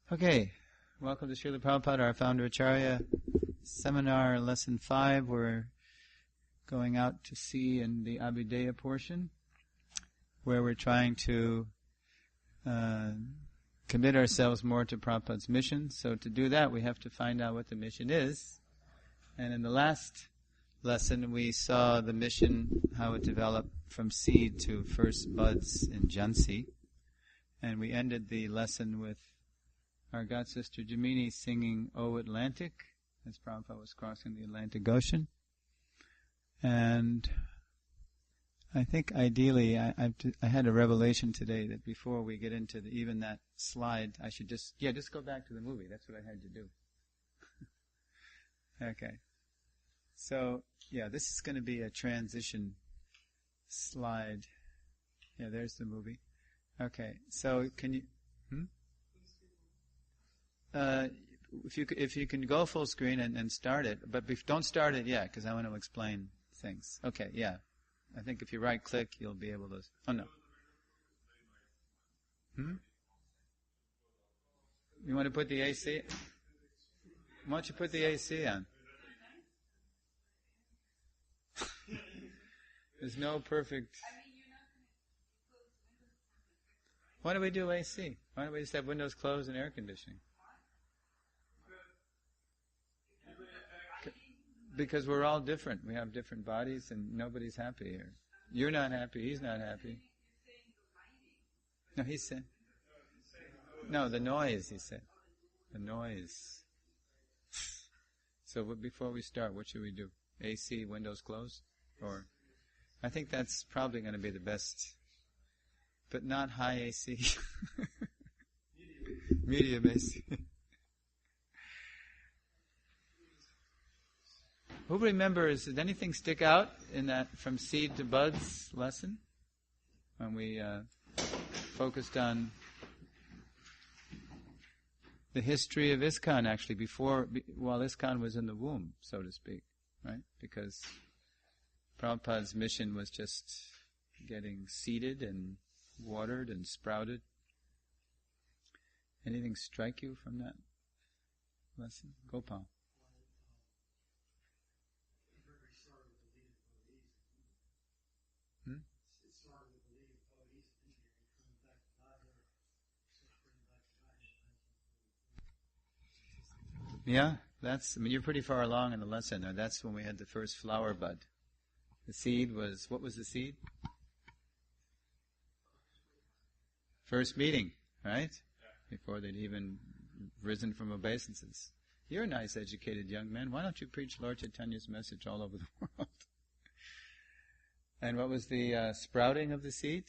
Okay, welcome to Srila Prabhupada, our Founder-Acarya seminar, lesson 5. We're going out to sea in the Abhideya portion, where we're trying to commit ourselves more to Prabhupada's mission. So to do that, we have to find out what the mission is. And in the last lesson, we saw the mission, how it developed from seed to first buds in Jhansi. And we ended the lesson with our God Sister Jamini singing O Atlantic, as Prabhupada was crossing the Atlantic Ocean. And I think ideally, I had a revelation today that before we get into even that slide, I should just go back to the movie. That's what I had to do. Okay. So, this is going to be a transition slide. Yeah, there's the movie. Okay, so can you... If you can go full screen and start it, but don't start it yet, because I want to explain things. Okay, yeah. I think if you right click, you'll be able to... Oh, no. You want to put the AC? Why don't you put the AC on? There's no perfect... Why do we do AC? Why don't we just have windows closed and air conditioning? Because we're all different. We have different bodies and nobody's happy here. You're not happy, he's not happy. No, he said... No, the noise, he said. The noise. So before we start, what should we do? AC, windows closed? Or... I think that's probably going to be the best. But not high AC. Medium AC. Who remembers, did anything stick out in that from seed to buds lesson? When we focused on the history of ISKCON, actually, while ISKCON was in the womb, so to speak, right? Because Prabhupada's mission was just getting seeded and watered and sprouted. Anything strike you from that lesson? Gopal. Yeah, you're pretty far along in the lesson. That's when we had the first flower bud. The seed was, what was the seed? First meeting, right? Before they'd even risen from obeisances. You're a nice educated young man. Why don't you preach Lord Chaitanya's message all over the world? And what was the sprouting of the seed?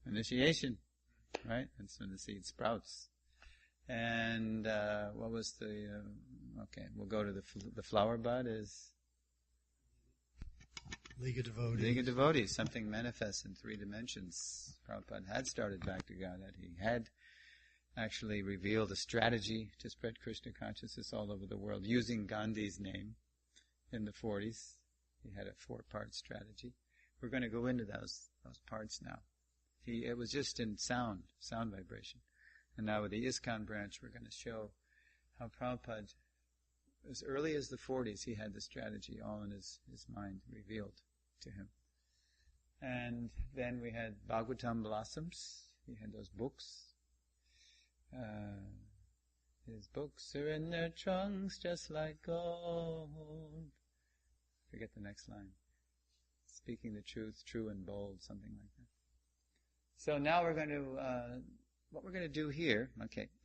Initiation, right? That's when the seed sprouts. And what was the... okay, we'll go to the flower bud is... League of Devotees. League of Devotees, something manifests in 3 dimensions. Prabhupada had started back to Godhead. He had actually revealed a strategy to spread Krishna consciousness all over the world using Gandhi's name in the 40s. He had a 4-part strategy. We're going to go into those parts now. It was just in sound vibration. And now with the ISKCON branch, we're going to show how Prabhupada, as early as the 40s, he had the strategy all in his mind revealed to him. And then we had Bhagavatam blossoms. He had those books. His books are in their trunks just like gold. Forget the next line. Speaking the truth, true and bold, something like that. So now we're going to... what we're going to do here,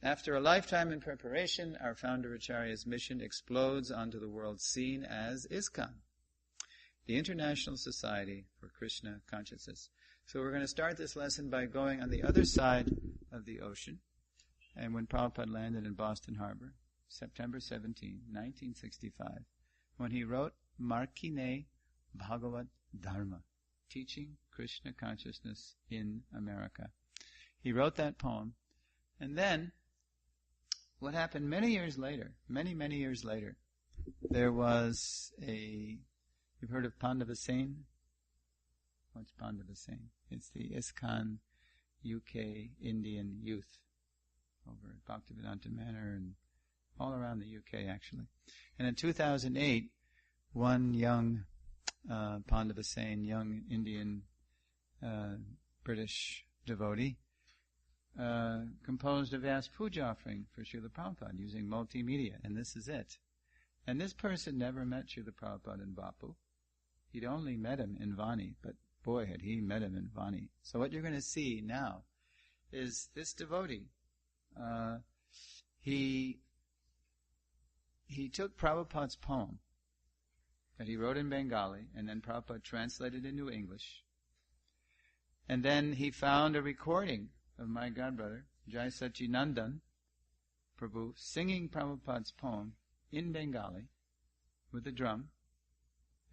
after a lifetime in preparation, our Founder-Acharya's mission explodes onto the world scene as ISKCON, the International Society for Krishna Consciousness. So we're going to start this lesson by going on the other side of the ocean. And when Prabhupada landed in Boston Harbor, September 17, 1965, when he wrote Markine Bhagavad Dharma, Teaching Krishna Consciousness in America. He wrote that poem, and then what happened many years later, many years later, there was you've heard of Pandavasena? What's Pandavasena? It's the ISKCON UK Indian youth over at Bhaktivedanta Manor and all around the UK actually. And in 2008, one young Pandavasane, young Indian British devotee, composed a vast puja offering for Srila Prabhupada using multimedia, and this is it. And this person never met Srila Prabhupada in Bapu. He'd only met him in Vani, but boy had he met him in Vani. So what you're going to see now is this devotee. He took Prabhupada's poem that he wrote in Bengali, and then Prabhupada translated into English. And then he found a recording of my godbrother, Jai Sachinandan Prabhu, singing Prabhupada's poem in Bengali with a drum.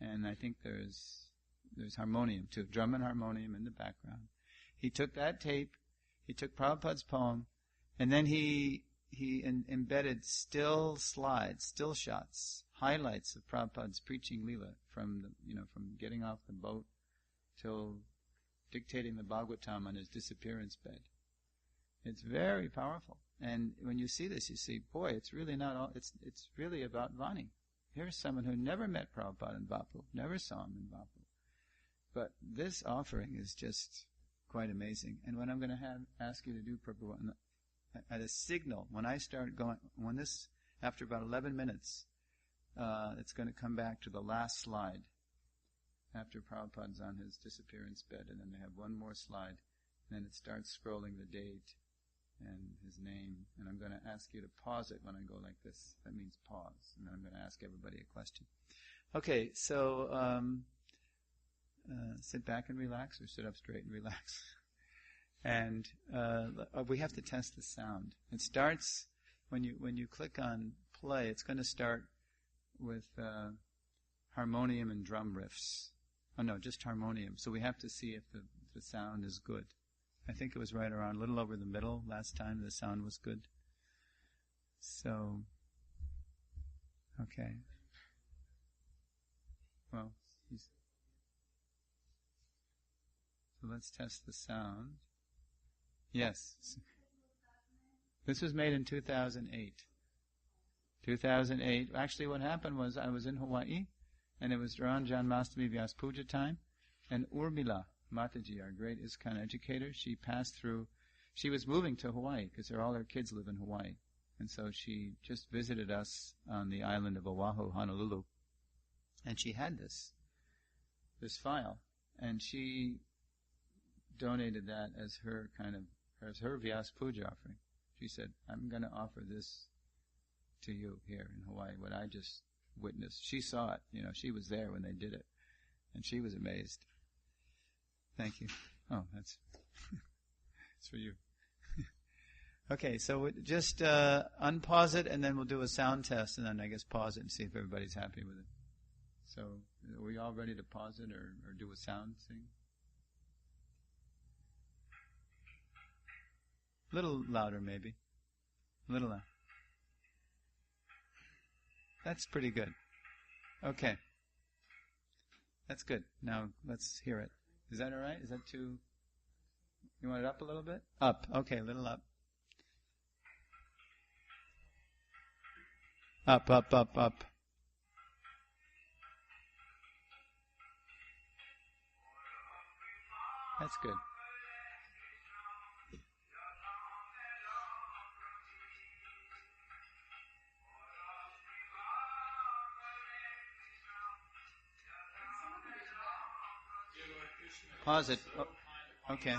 And I think there's harmonium too, drum and harmonium in the background. He took that tape, he took Prabhupada's poem, and then he embedded still slides, still shots, highlights of Prabhupada's preaching Leela from getting off the boat till dictating the Bhagavatam on his disappearance bed. It's very powerful. And when you see this, you see, boy, it's really not all, it's really about Vani. Here's someone who never met Prabhupada in Bapu, never saw him in Bapu. But this offering is just quite amazing. And what I'm going to ask you to do, Prabhupada, at a signal, when I start going, after about 11 minutes, it's going to come back to the last slide after Prabhupada's on his disappearance bed, and then they have one more slide, and then it starts scrolling the date and his name, and I'm going to ask you to pause it when I go like this. That means pause, and then I'm going to ask everybody a question. Okay, so sit back and relax, or sit up straight and relax. And we have to test the sound. It starts when you click on play. It's going to start with harmonium and drum riffs. Oh no, just harmonium. So we have to see if the sound is good. I think it was right around a little over the middle last time. The sound was good. So, okay. Well, so let's test the sound. Yes. This was made in 2008. 2008. Actually, what happened was I was in Hawaii, and it was around Janmashtami Vyas Puja time, and Urmila Mataji, our great ISKCON educator, she was moving to Hawaii because all her kids live in Hawaii. And so she just visited us on the island of Oahu, Honolulu. And she had this file, and she donated that as her Vyas Puja offering. She said, I'm going to offer this to you here in Hawaii, what I just witnessed. She saw it, she was there when they did it, and she was amazed. Thank you. Oh, that's it's for you. Okay, so just unpause it, and then we'll do a sound test, and then I guess pause it and see if everybody's happy with it. So, are we all ready to pause it or do a sound thing? A little louder, maybe. A little louder. That's pretty good. Okay. That's good. Now, let's hear it. Is that all right? Is that too... You want it up a little bit? Up. Okay, a little up. Up, up, up, up. That's good. Pause it. Oh, okay.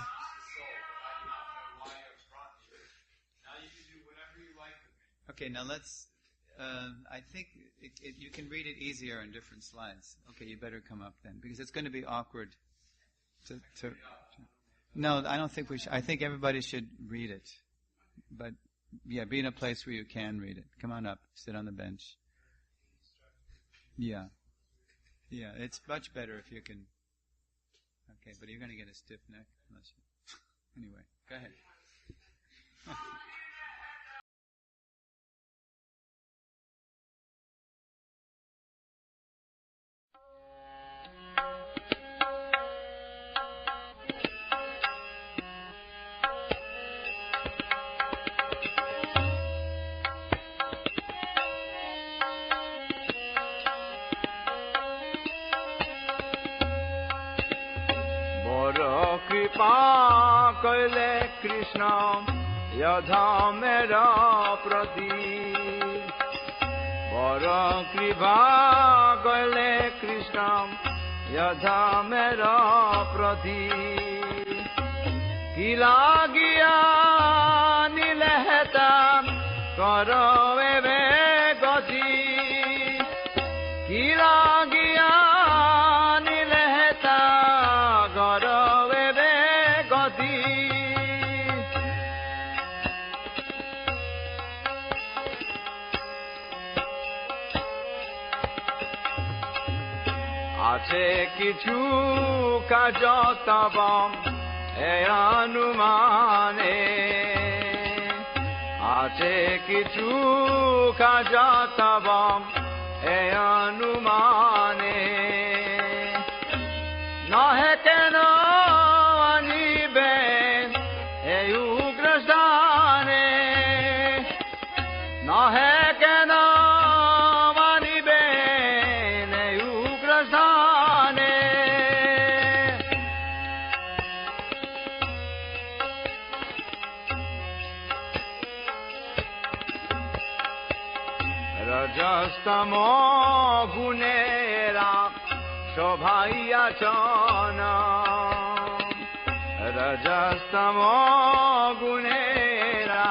Okay, now let's... I think you can read it easier on different slides. Okay, you better come up then, because it's going to be awkward to No, I don't think we should. I think everybody should read it. But, yeah, be in a place where you can read it. Come on up. Sit on the bench. Yeah. Yeah, it's much better if you can... Okay, but you're going to get a stiff neck unless you... Anyway, go ahead. কইলে কৃষ্ণ যধমের প্রতি বড় কৃপা কইলে কৃষ্ণ যধমের প্রতি কি লাগিয়া নিলে হেতাম করবে গতি কি লাগিয়া নিলে হেতা করবে গতি আছে কিছু কাজ তব এ অনুমানে আছে কিছু কাজ তব এ অনুমানে নহে কেন আনিবে এই উগ্রস্থানে নহে কেন আনিবে এই উগ্রস্থানে রজস্তম গুণেরা শোভাইয়াচন রজস্তম গুণেরা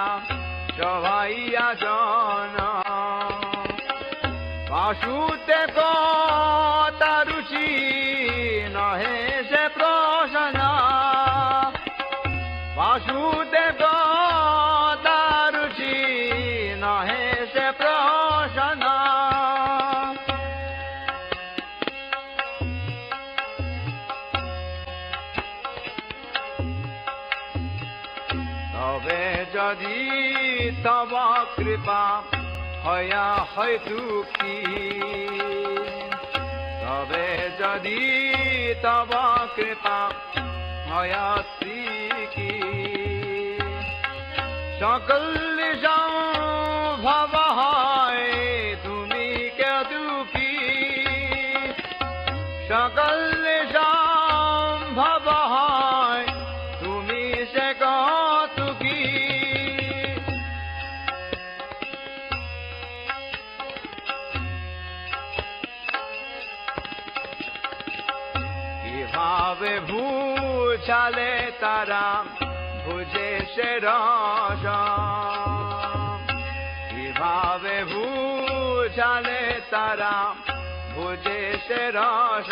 শোভাইয়াচন বাসুতে কথা রুচি নহে সে প্রশ্ন বাসুতে কথা রুচি নহে সে প্রশ্ন তবে যদি তব কৃপা হয়া হয় দুঃখী তবে যদি তব কৃপা হয়া শ্রীকি সকল সম্ভব হয় তুমি কে দুঃখী সকল সম্ভব হয় তুমি সে কতুকি কিভাবে বুঝালে তারা বুঝে সে রস কিভাবে বুঝালে তারা বুঝে সে রস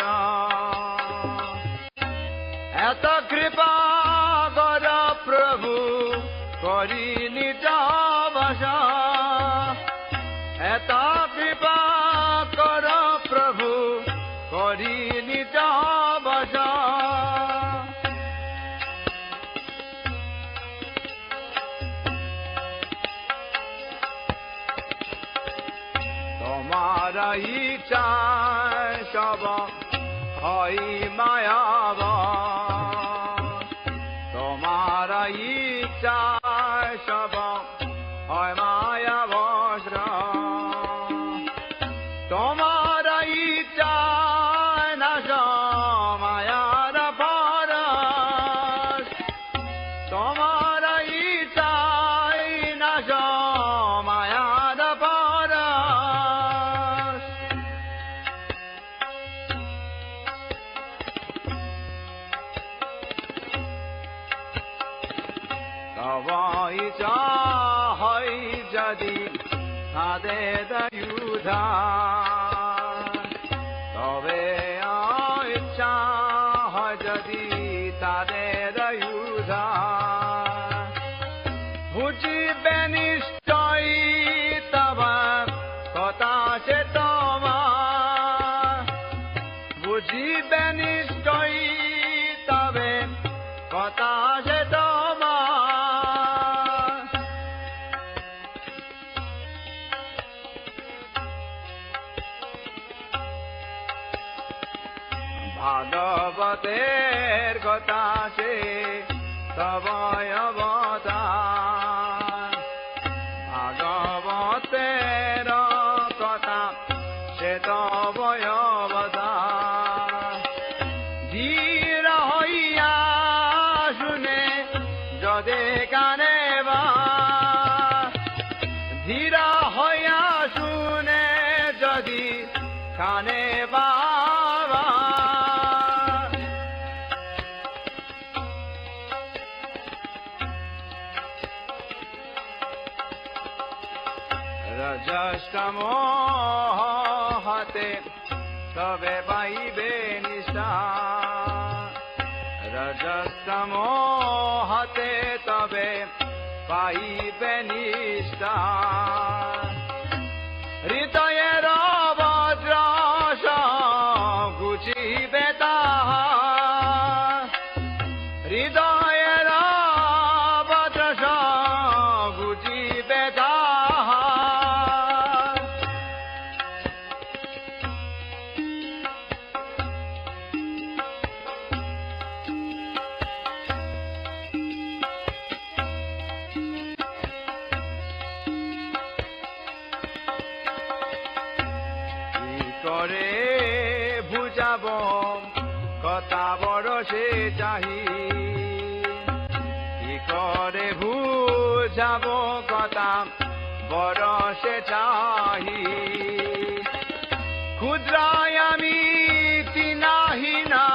এত কৃপা কর প্রভু করি নিজ বশ এত কৃপা কর প্রভু করি নিজ বশ তোমার ইচ্ছা সব হয় মায়াব তোমার ইচ্ছা সব হয় মায়াবস্র তোমার ইচ্ছা নাশ মায়ার পরশ তোমার ইচ্ছা নাশ মায়ার পরশ তব ইচ্ছা হয় যদি তাদের দয়ুধা তবে ইচ্ছা হয় যদি তাদের দয়ুধা বুঝিবে নিশ্চয় তব কথা সে তোমার বুঝিবে নিশ্চয় তবে কথা সে তোমার ভাগবতের কথা সে তবয় অবতার পদে কানে বা ধীরা হইয়া শুনে যদি কানে বাবা রজস্তম হতে তবে পাইবে নিষ্ঠা রজস্তম হতে তবে পাইবে নিষ্ঠা হৃদয়ের বজ্র গুছিবে তাহা হৃদয়ের বজ্র গুছিবে তাহা করে বুঝাব কথা বড় সে চাহি কি করে বুঝাব কথা বড় সে চাহি ক্ষুদ্রায় আমি নাহি না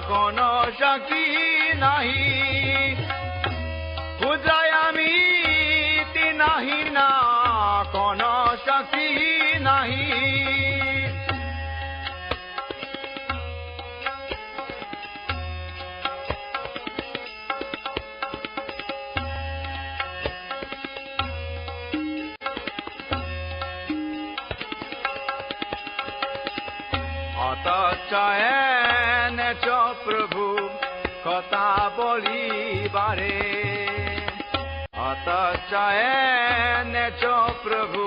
কোন শক্তি নাহি ক্ষুদ্রায় আমি নাহি না কোন শক্তি নাহি অতচয়ন চ প্রভু কথা বলিবারে অতচয়ন চ প্রভু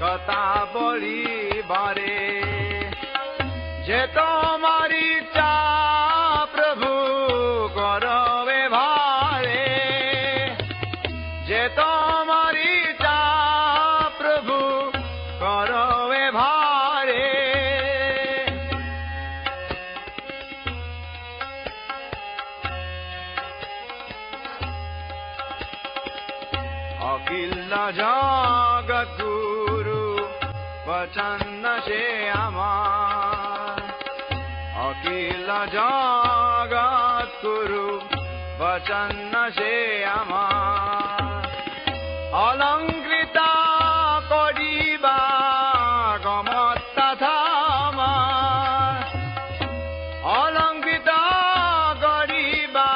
কথা বলিবারে যে তোমারি ইচ্ছা প্রভু করবে ভারে যে তোমারি ইচ্ছা প্রভু করবে ভারে অখিল জগৎ গুরু বচন সে আমার অখিল জগৎ গুরু বচন সে আমার অলঙ্কৃত করিবা গমত্তা আমার অলঙ্কৃত করিবা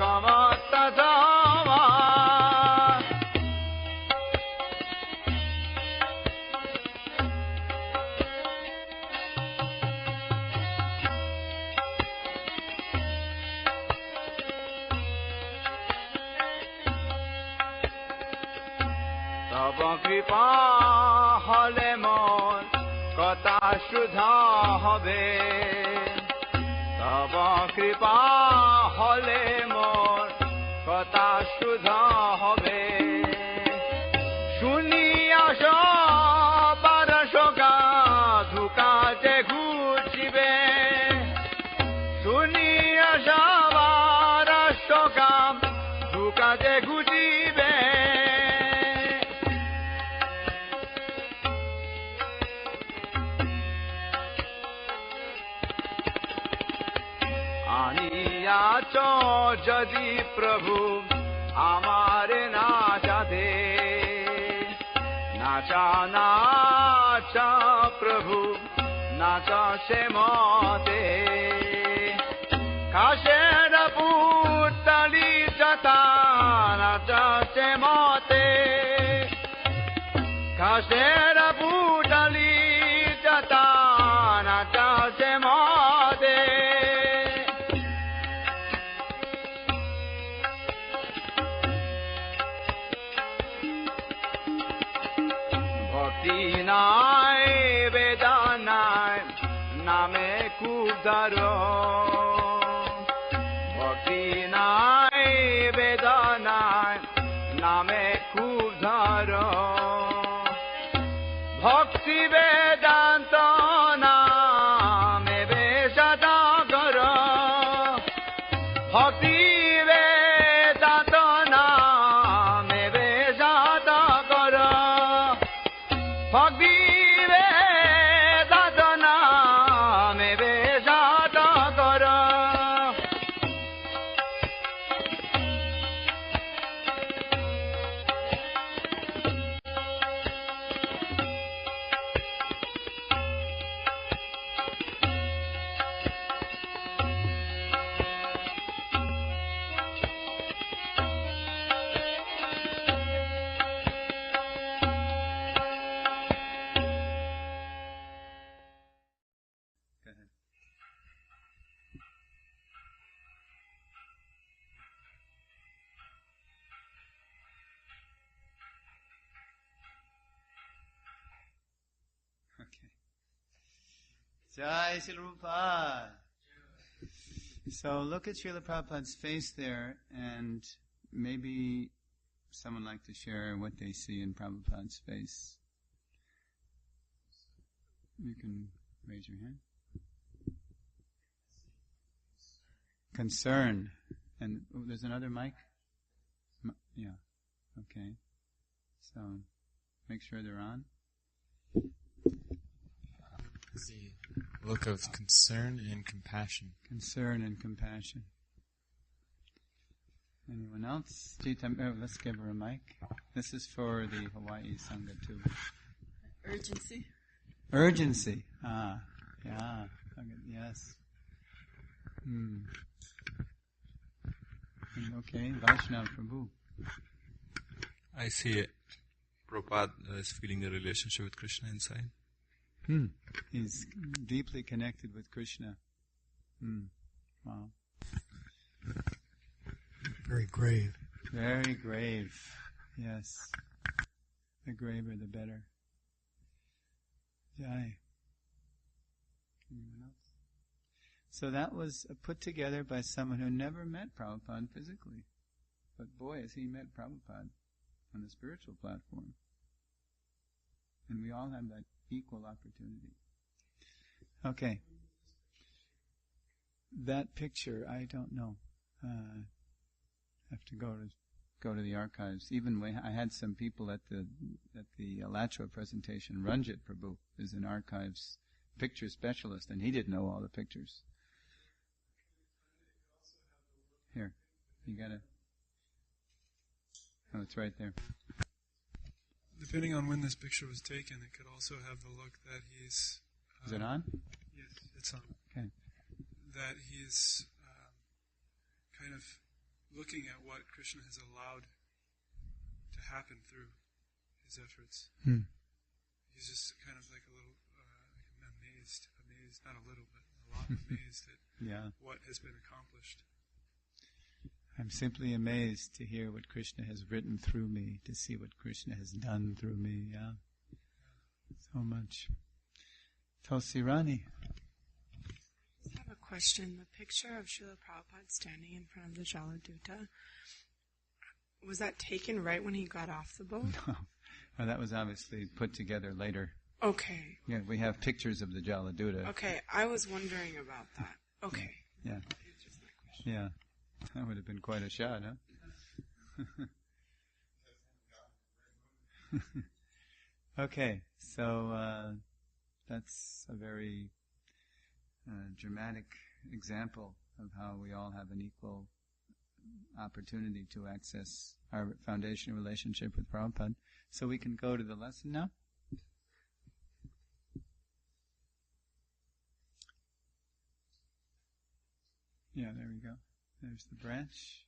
গমত্তা আমার তব কৃপা হলে মন কথা শুদ্ধ হবে তব কৃপা হলে মন কথা শুদ্ধ হবে শুনিয়া সবার শোকা ধুকা যে ঘুচিবে শুনিয়া সবার শোকা ধুকা যে ঘুচিবে আনিয়াছ যদি প্রভু আমার নাচা দে নাচা নাচা প্রভু নাচা সে মতে কাশের পুতলি যতা নাচা সে মতে কাশের পুতলি যতা নাচা সে মতে নাই বেদনায় নামে কুদার ভক্তি নাই বেদনায় নামে কুদার ভক্তি বেদান্ত নামে বেশাদা কর ভক্তি Vedanta Jai Srila Prabhupada. So look at Srila Prabhupada's face there, and maybe someone like to share what they see in Prabhupada's face. You can raise your hand. Concern. And there's another mic? Yeah. Okay. So, make sure they're on. The look of concern and compassion. Concern and compassion. Anyone else? Let's give her a mic. This is for the Hawaii Sangha too. Urgency. Urgency. Yeah. Yes. Okay, Vaishnav Prabhu. I see it. Prabhupada is feeling the relationship with Krishna inside. He's deeply connected with Krishna. Wow. Very grave. Very grave. Yes. The graver the better. Jai. Anyone else? So that was put together by someone who never met Prabhupada physically. But boy, has he met Prabhupada on the spiritual platform. And we all have that equal opportunity. Okay. That picture, I don't know. Have to go to the archives. Even when I had some people at the Alachua presentation. Ranjit Prabhu is an archives picture specialist, and he didn't know all the pictures. Here, you gotta. Oh, it's right there. Depending on when this picture was taken, it could also have the look that he's... Is it on? Yes, it's on. Okay. That he's kind of looking at what Krishna has allowed to happen through his efforts. He's just kind of like a little amazed, not a little, but a lot amazed at what has been accomplished. I'm simply amazed to hear what Krishna has written through me, to see what Krishna has done through me, So much. Tulsi Rani. I have a question. The picture of Srila Prabhupada standing in front of the Jaladuta, was that taken right when he got off the boat? No. Well, that was obviously put together later. Okay. Yeah, we have pictures of the Jaladuta. Okay, I was wondering about that. Okay. Yeah. Answers my question. Yeah. That would have been quite a shot, huh? Okay, so that's a very dramatic example of how we all have an equal opportunity to access our foundation relationship with Prabhupada. So we can go to the lesson now. Yeah, there we go. There's the branch.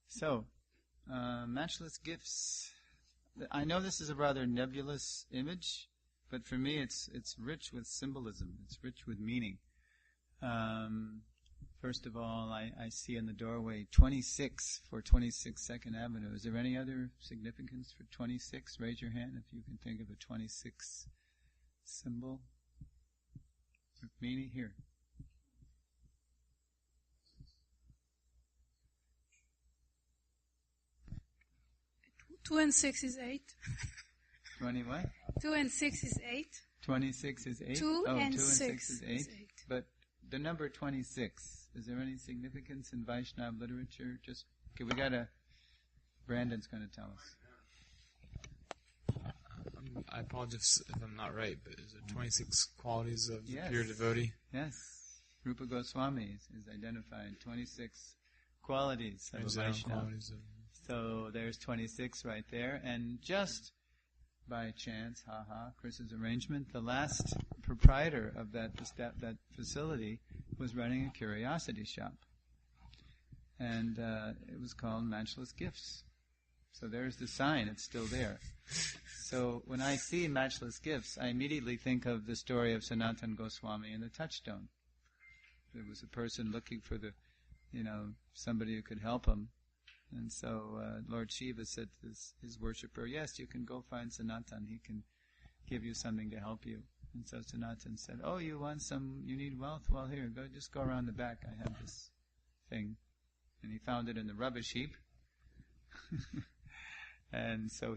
So, matchless gifts. I know this is a rather nebulous image, but for me it's rich with symbolism. It's rich with meaning. First of all, I see in the doorway 26 for 26 Second Avenue. Is there any other significance for 26? Raise your hand if you can think of a 26 symbol. Meaning here. 2 and 6 is 8. 20 what? 2 and 6 is 8. 26 is 8? 2 2 and and 6 is 8. is 8. But the number 26, is there any significance in Vaishnava literature? Brandon's going to tell us. I apologize if I'm not right, but is it 26 qualities of Yes. pure devotee? Yes. Rupa Goswami is identified 26 qualities of a Vaishnava. Qualities of... So there's 26 right there, and just by chance, Chris's arrangement, the last proprietor of that facility was running a curiosity shop, and it was called Matchless Gifts. So there's the sign; it's still there. So when I see Matchless Gifts, I immediately think of the story of Sanatana Goswami and the touchstone. There was a person looking for somebody who could help him. And so Lord Shiva said to his worshipper, yes, you can go find Sanatan. He can give you something to help you. And so Sanatan said, "Oh, you need wealth? Well, here, just go around the back. I have this thing." And he found it in the rubbish heap. And so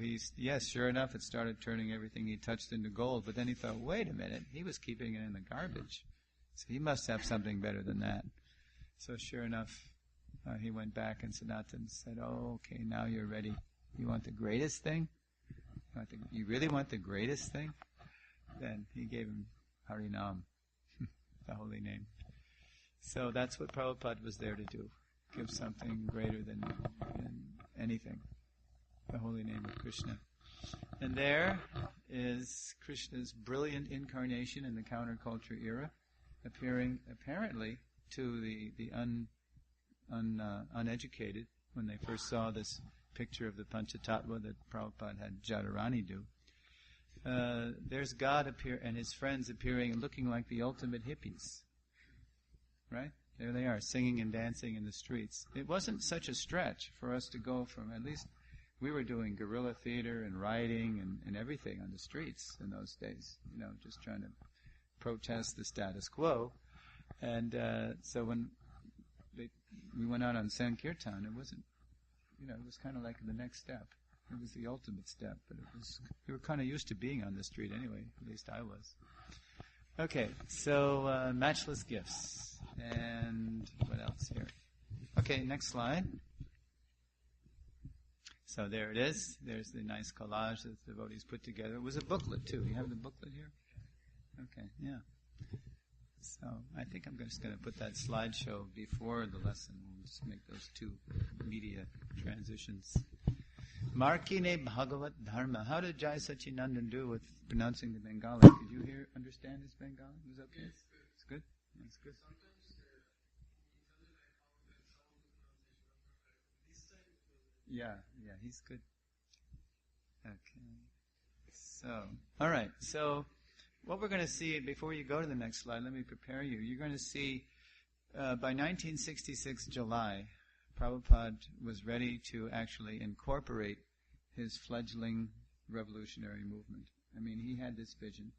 sure enough, it started turning everything he touched into gold. But then he thought, wait a minute, he was keeping it in the garbage. So he must have something better than that. So sure enough, he went back and Sanatan said, "Oh, okay, now you're ready. You want the greatest thing? You really want the greatest thing?" Then he gave him Harinam, the holy name. So that's what Prabhupada was there to do. Give something greater than anything. The holy name of Krishna. And there is Krishna's brilliant incarnation in the counterculture era, appearing apparently to the uneducated when they first saw this picture of the Panchatattva that Prabhupada had Jadharani do. There's God and his friends appearing and looking like the ultimate hippies. Right? There they are, singing and dancing in the streets. It wasn't such a stretch for us to go from, at least we were doing guerrilla theater and rioting and everything on the streets in those days, just trying to protest the status quo. And so when we went out on Sankirtan, it wasn't, it was kind of like the next step. It was the ultimate step, but we were kind of used to being on the street anyway, at least I was. Okay, so matchless gifts. And what else here? Okay, next slide. So there it is. There's the nice collage that the devotees put together. It was a booklet too. You have the booklet here? Okay, yeah. So I think I'm just going to put that slideshow before the lesson. We'll just make those two media transitions. Markine Bhagavat Dharma. How did Jai Sachinandan do with pronouncing the Bengali? Did you understand his Bengali? It was okay? It's good? That's good. Yeah, he's good. Okay. So, all right. So, what we're going to see, before you go to the next slide, let me prepare you. You're going to see, by 1966 July, Prabhupada was ready to actually incorporate his fledgling revolutionary movement. I mean, he had this vision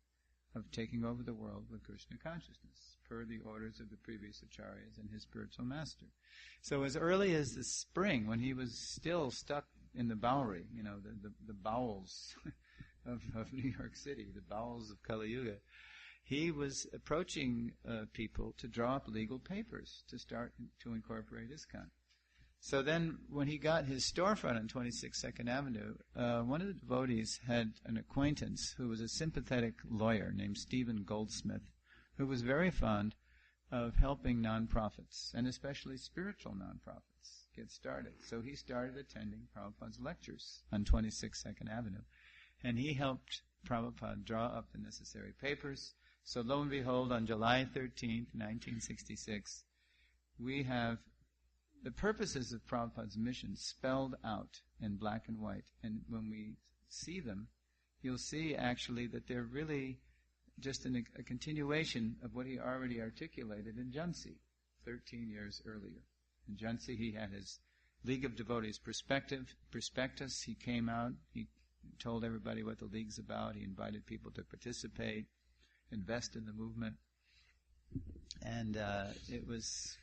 of taking over the world with Krishna consciousness, per the orders of the previous acharyas and his spiritual master. So as early as the spring, when he was still stuck in the Bowery, the bowels of New York City, the bowels of Kali Yuga, he was approaching people to draw up legal papers to start to incorporate ISKCON. So then, when he got his storefront on 26 2nd Avenue, one of the devotees had an acquaintance who was a sympathetic lawyer named Stephen Goldsmith, who was very fond of helping nonprofits, and especially spiritual nonprofits, get started. So he started attending Prabhupada's lectures on 26 2nd Avenue, and he helped Prabhupada draw up the necessary papers. So lo and behold, on July 13th, 1966, we have the purposes of Prabhupada's mission spelled out in black and white. And when we see them, you'll see actually that they're really just a continuation of what he already articulated in Jhansi 13 years earlier. In Jhansi, he had his League of Devotees prospectus. He came out, he told everybody what the League's about, he invited people to participate, invest in the movement. And it was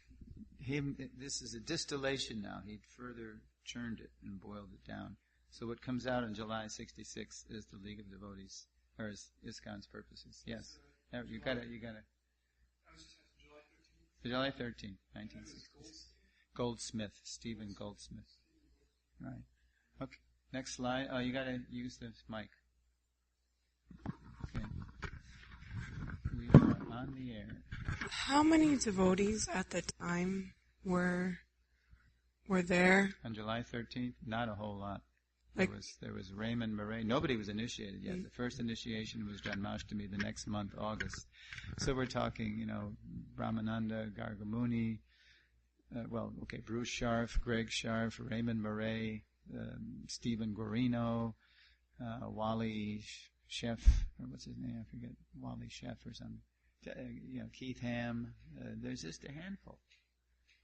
him. This is a distillation now. He'd further churned it and boiled it down. So what comes out in July 66 is the League of Devotees, or is ISKCON's purposes. Yes. You got it. July 13th, 1966. Goldsmith, Stephen Goldsmith. Right. Okay. Next slide. Oh, you got to use this mic. Okay. We are on the air. How many devotees at the time were there? On July 13th, not a whole lot. Like, there was Raymond Murray. Nobody was initiated yet. The first initiation was Janmashtami the next month, August. So we're talking, Brahmananda, Gargamuni, Bruce Scharf, Greg Scharf, Raymond Murray, Stephen Guarino, Wally Sheff, or what's his name? I forget. Wally Sheff or something. Keith Ham. There's just a handful.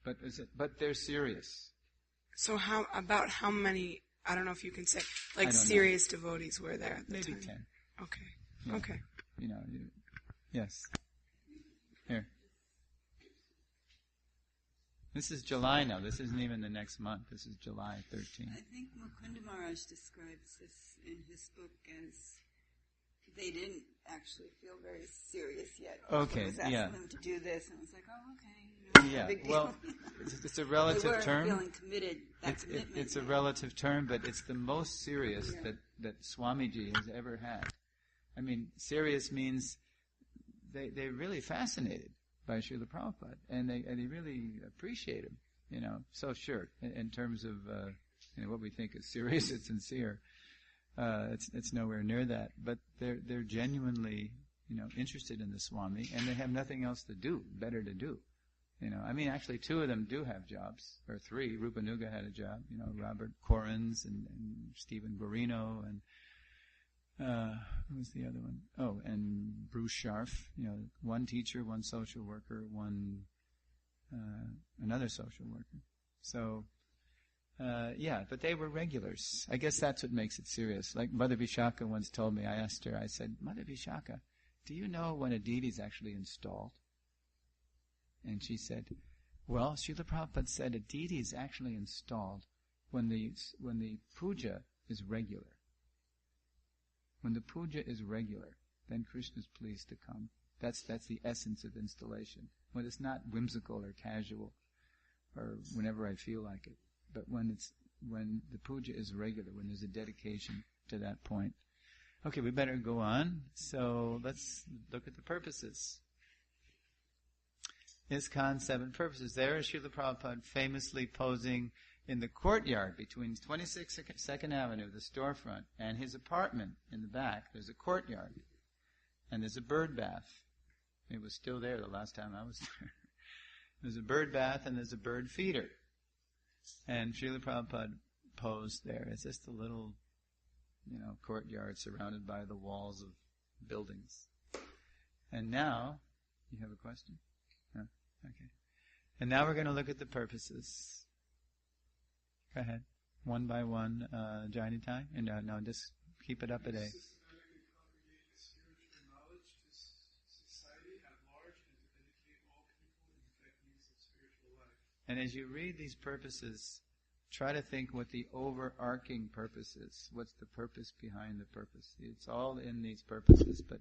But they're serious. So how many, I don't know if you can say, serious devotees were there at the Maybe time? 10. Okay. Yeah. Okay. Yes. Here. This is July now. This isn't even the next month. This is July 13th. I think Mukunda Maharaj describes this in his book as they didn't actually feel very serious yet. Okay, I was asking yeah. them to do this, and I was like, oh, okay. No Yeah, big deal. well, it's a They relative weren't term. feeling committed. Commitment. It's a relative term, but it's the most serious that Swamiji has ever had. I mean, serious means they're really fascinated by Srila Prabhupada, and they really appreciate him, you know. So sure, in terms of what we think is serious and sincere, it's nowhere near that. But they're genuinely, interested in the Swami, and they have nothing else to do, better to do. I mean, actually, two of them do have jobs, or three. Rupanuga had a job, Robert Corrins and Stephen Guarino, and who was the other one? Oh, and Bruce Scharf. One teacher, one social worker, one another social worker. So, but they were regulars. I guess that's what makes it serious. Like Mother Vishaka once told me, I said, Mother Vishaka, do you know when a deity is actually installed? And she said, well, Srila Prabhupada said a deity is actually installed when the puja is regular. When the puja is regular, then Krishna is pleased to come. That's the essence of installation. When it's not whimsical or casual, or whenever I feel like it, but when the puja is regular, when there's a dedication to that point. Okay, we better go on. So let's look at the purposes. ISKCON 7 purposes. There is Srila Prabhupada famously posing in the courtyard between 22nd Avenue, the storefront, and his apartment in the back. There's a courtyard, and there's a bird bath. It was still there the last time I was there. There's a bird bath, and there's a bird feeder. And Srila Prabhupada posed there. It's just a little, courtyard surrounded by the walls of buildings. And now, you have a question? No? Okay. And now we're going to look at the purposes. Go ahead. One by one, Janitai. And no, just keep it up at A. Systematically propagate spiritual knowledge to society at large and to educate all people in the techniques of spiritual life. And as you read these purposes, try to think what the overarching purpose is. What's the purpose behind the purpose? It's all in these purposes, but...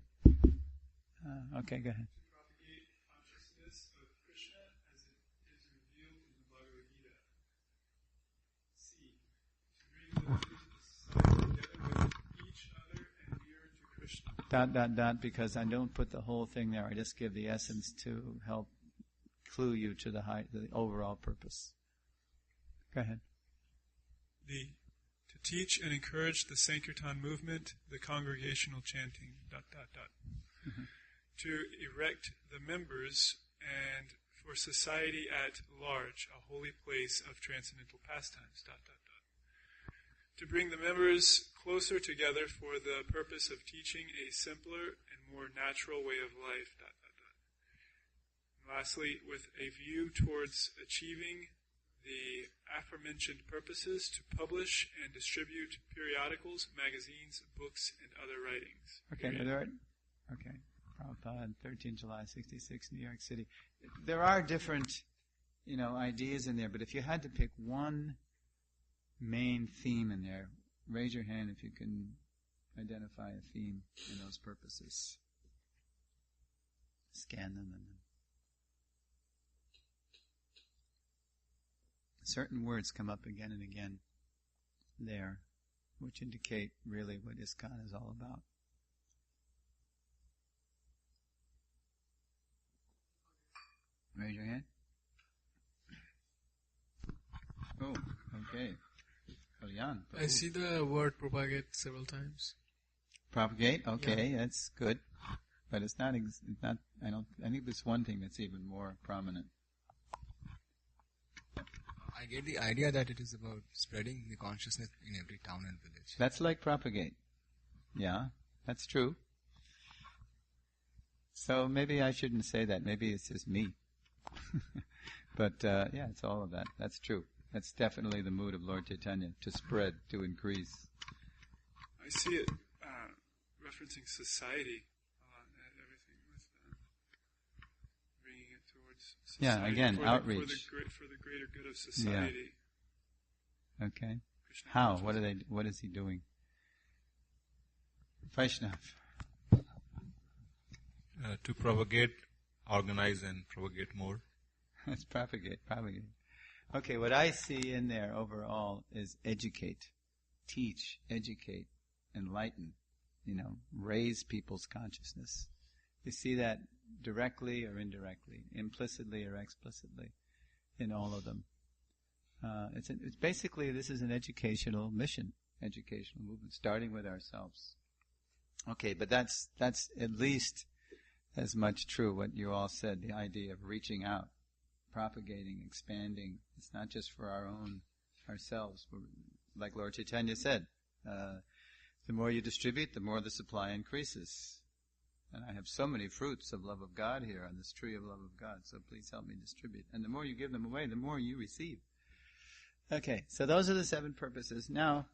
okay, go ahead. To propagate consciousness of Krishna as it is revealed in the Bhagavad Gita. C. To bring the members of society together with each other and nearer to Krishna. ... because I don't put the whole thing there. I just give the essence to help clue you to the overall purpose. Go ahead. D. To teach and encourage the Sankirtan movement, the congregational chanting. ... Mm-hmm. To erect the members and for society at large a holy place of transcendental pastimes. ... To bring the members closer together for the purpose of teaching a simpler and more natural way of life. ... And lastly, with a view towards achieving the aforementioned purposes, to publish and distribute periodicals, magazines, books, and other writings. Okay, okay. Prabhupada, 13 July 66, New York City. There are different, ideas in there, but if you had to pick one main theme in there, raise your hand if you can identify a theme in those purposes. Scan them and then. Certain words come up again and again there, which indicate really what ISKCON is all about. Raise your hand. Oh, okay. Kalyan. I see the word propagate several times. Propagate? Okay, that's good. But it's not, I think there's one thing that's even more prominent. I get the idea that it is about spreading the consciousness in every town and village. That's like propagate. Yeah, that's true. So maybe I shouldn't say that. Maybe it's just me. But it's all of that. That's true. That's definitely the mood of Lord Chaitanya, to spread, to increase. I see it referencing society a lot, everything with society. Yeah, again, outreach. For the greater good of society. Yeah. Okay. Krishna How? consciousness. What is he doing? Vaishnav. To propagate, organize, and propagate more. Let's propagate. Okay, what I see in there overall is educate, teach, educate, enlighten, raise people's consciousness. You see that directly or indirectly, implicitly or explicitly in all of them. It's basically, this is an educational mission, educational movement, starting with ourselves. Okay, but that's at least as much true what you all said, the idea of reaching out, propagating, expanding. It's not just for ourselves. Like Lord Chaitanya said, the more you distribute, the more the supply increases. And I have so many fruits of love of God here on this tree of love of God, so please help me distribute. And the more you give them away, the more you receive. Okay, so those are the 7 purposes. Now,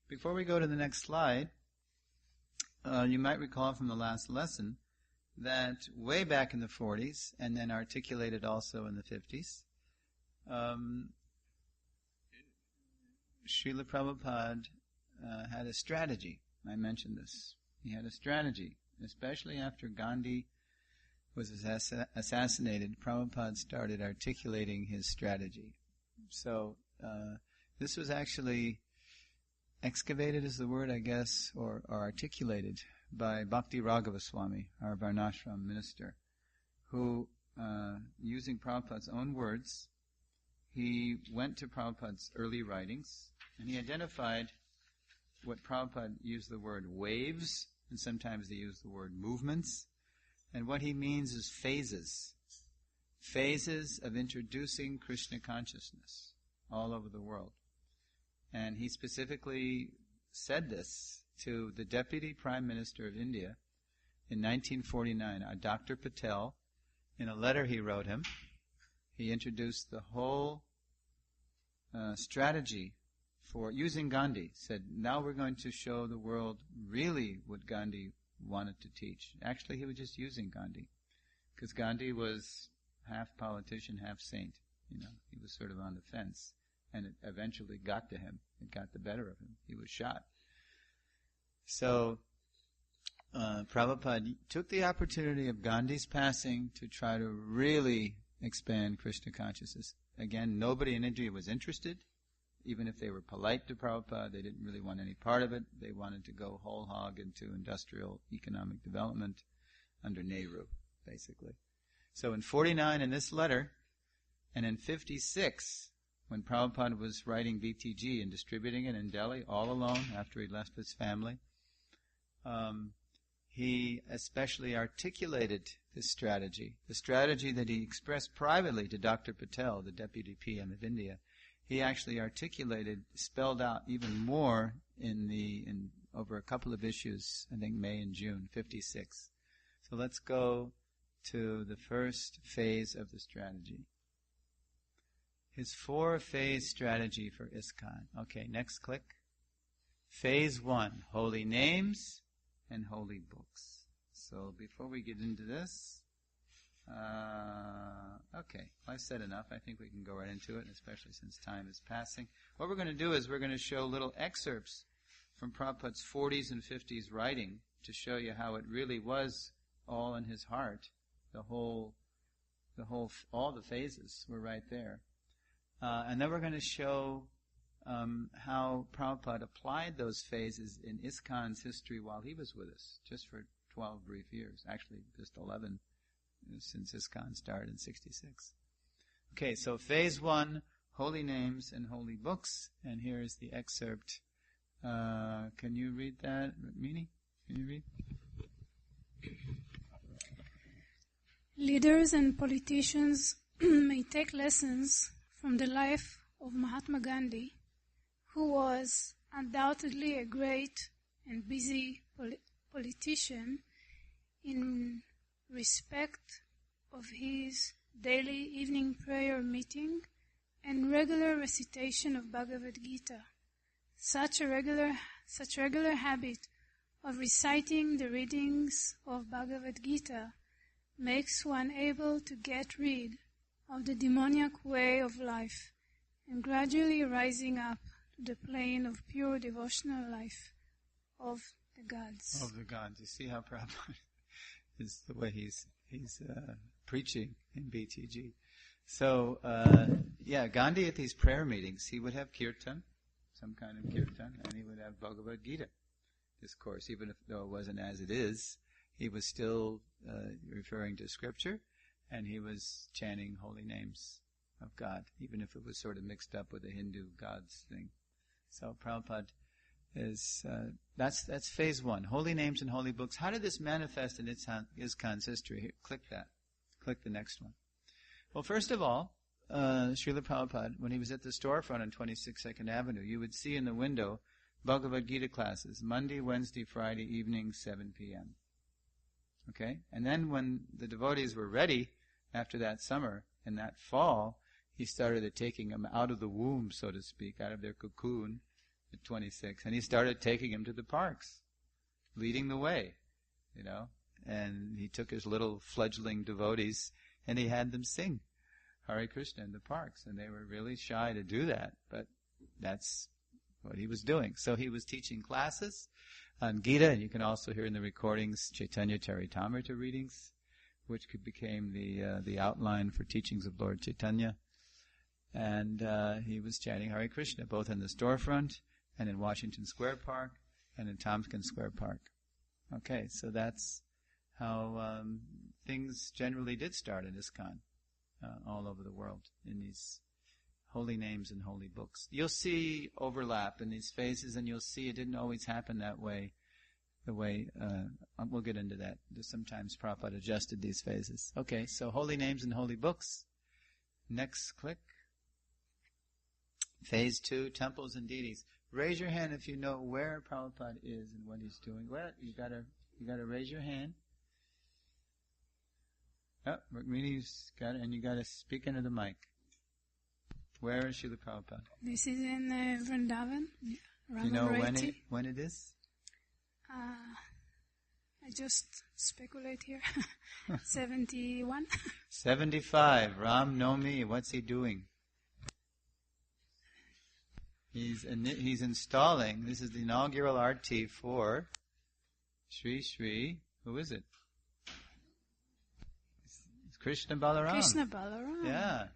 before we go to the next slide, you might recall from the last lesson that way back in the 40s, and then articulated also in the 50s, Srila Prabhupada had a strategy. I mentioned this. He had a strategy, especially after Gandhi was assassinated. Prabhupada started articulating his strategy. So this was actually excavated is the word, I guess, or articulated by Bhakti Raghava Swami, our Varnashram minister, who, using Prabhupada's own words, he went to Prabhupada's early writings, and he identified what Prabhupada used the word waves, and sometimes they use the word movements, and what he means is phases. Phases of introducing Krishna consciousness all over the world. And he specifically said this to the Deputy Prime Minister of India in 1949, Dr. Patel. In a letter he wrote him, he introduced the whole strategy for using Gandhi. Said, now we're going to show the world really what Gandhi wanted to teach. Actually, he was just using Gandhi, because Gandhi was half politician, half saint. He was sort of on the fence. And it eventually got to him. It got the better of him. He was shot. So, Prabhupada took the opportunity of Gandhi's passing to try to really expand Krishna consciousness. Again, nobody in India was interested. Even if they were polite to Prabhupada, they didn't really want any part of it. They wanted to go whole hog into industrial economic development under Nehru, basically. So in 49, in this letter, and in 56, when Prabhupada was writing BTG and distributing it in Delhi all alone after he left his family, he especially articulated this strategy, the strategy that he expressed privately to Dr. Patel, the Deputy PM of India. He actually articulated, spelled out even more in over a couple of issues, I think May and June, 56. So let's go to the first phase of the strategy. His 4-phase strategy for ISKCON. Okay, next click. Phase 1, holy names and holy books. So before we get into this, okay, I've said enough. I think we can go right into it, especially since time is passing. What we're going to do is we're going to show little excerpts from Prabhupada's 40s and 50s writing to show you how it really was all in his heart. All the phases were right there. And then we're going to show how Prabhupada applied those phases in ISKCON's history while he was with us, just for 12 brief years. Actually, just 11 since ISKCON started in 66. Okay, so phase 1, holy names and holy books. And here is the excerpt. Can you read that, Mini? Can you read? Leaders and politicians may take lessons from the life of Mahatma Gandhi, who was undoubtedly a great and busy politician in respect of his daily evening prayer meeting and regular recitation of Bhagavad Gita. Such regular habit of reciting the readings of Bhagavad Gita makes one able to get rid of the demoniac way of life and gradually rising up to the plane of pure devotional life of the gods. Of the gods. You see how Prabhupada is the way he's preaching in BTG. So, Gandhi at these prayer meetings, he would have kirtan, some kind of kirtan, and he would have Bhagavad Gita discourse, even though it wasn't as it is. He was still referring to scripture, and he was chanting holy names of God, even if it was sort of mixed up with the Hindu gods thing. So Prabhupada is, that's phase one, holy names and holy books. How did this manifest in ISKCON's history? Here, click that. Click the next one. Well, first of all, Srila Prabhupada, when he was at the storefront on 26 2nd Avenue, you would see in the window Bhagavad Gita classes, Monday, Wednesday, Friday evening, 7 p.m. Okay? And then when the devotees were ready, after that summer and that fall, he started taking them out of the womb, so to speak, out of their cocoon at 26, and he started taking them to the parks, leading the way, and he took his little fledgling devotees and he had them sing Hare Krishna in the parks, and they were really shy to do that, but that's what he was doing. So he was teaching classes on Gita, and you can also hear in the recordings Chaitanya Charitamrita readings, which became the outline for teachings of Lord Chaitanya. And he was chanting Hare Krishna, both in the storefront and in Washington Square Park and in Tompkins Square Park. Okay, so that's how things generally did start in ISKCON all over the world, in these holy names and holy books. You'll see overlap in these phases, and you'll see it didn't always happen that way. The way, we'll get into that. Sometimes Prabhupada adjusted these phases. Okay, so holy names and holy books. Next click. Phase 2, temples and deities. Raise your hand if you know where Prabhupada is and what he's doing. Well, you gotta raise your hand. Oh, Rukmini's got it, and you gotta speak into the mic. Where is Srila Prabhupada? This is in Vrindavan. Do you know when it is? I just speculate here. 71. 75. Ram Nomi. What's he doing? He's installing. This is the inaugural arti for Sri. Who is it? It's Krishna Balaram. Krishna Balaram. Yeah.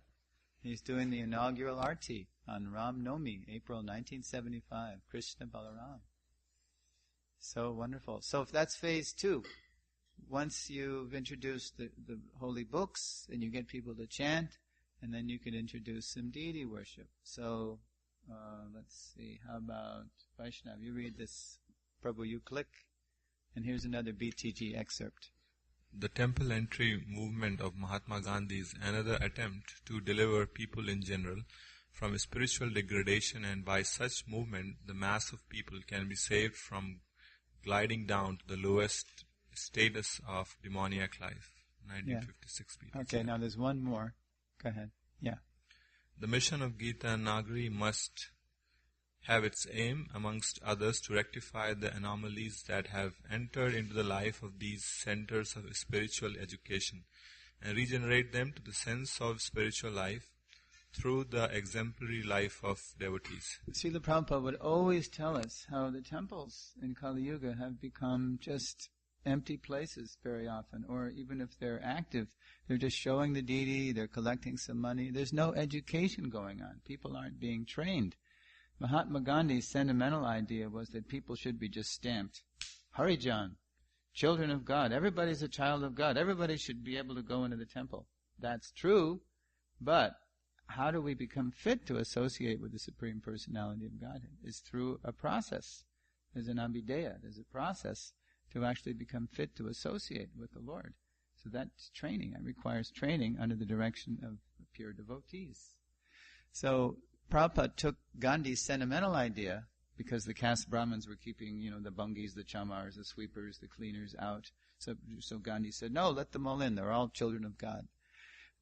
He's doing the inaugural arti on Ram Nomi, April 1975. Krishna Balaram. So wonderful. So if that's phase 2, once you've introduced the holy books and you get people to chant, and then you can introduce some deity worship. So let's see, how about Vaishnav? You read this, Prabhu, you click, and here's another BTG excerpt. The temple entry movement of Mahatma Gandhi is another attempt to deliver people in general from spiritual degradation, and by such movement the mass of people can be saved from gliding down to the lowest status of demoniac life. 1956 BTG. Okay, now there's one more. Go ahead. Yeah. The mission of Gita Nagari must have its aim, amongst others, to rectify the anomalies that have entered into the life of these centers of spiritual education and regenerate them to the sense of spiritual life through the exemplary life of devotees. Srila Prabhupada would always tell us how the temples in Kali Yuga have become just empty places very often, or even if they're active, they're just showing the deity, they're collecting some money. There's no education going on. People aren't being trained. Mahatma Gandhi's sentimental idea was that people should be just stamped. Harijan, children of God. Everybody's a child of God. Everybody should be able to go into the temple. That's true, but how do we become fit to associate with the Supreme Personality of Godhead? Is through a process. There's an abhideya. There's a process to actually become fit to associate with the Lord. So that's training. It requires training under the direction of pure devotees. So Prabhupada took Gandhi's sentimental idea, because the caste Brahmins were keeping, the bungis, the chamars, the sweepers, the cleaners out. So Gandhi said, no, let them all in. They're all children of God.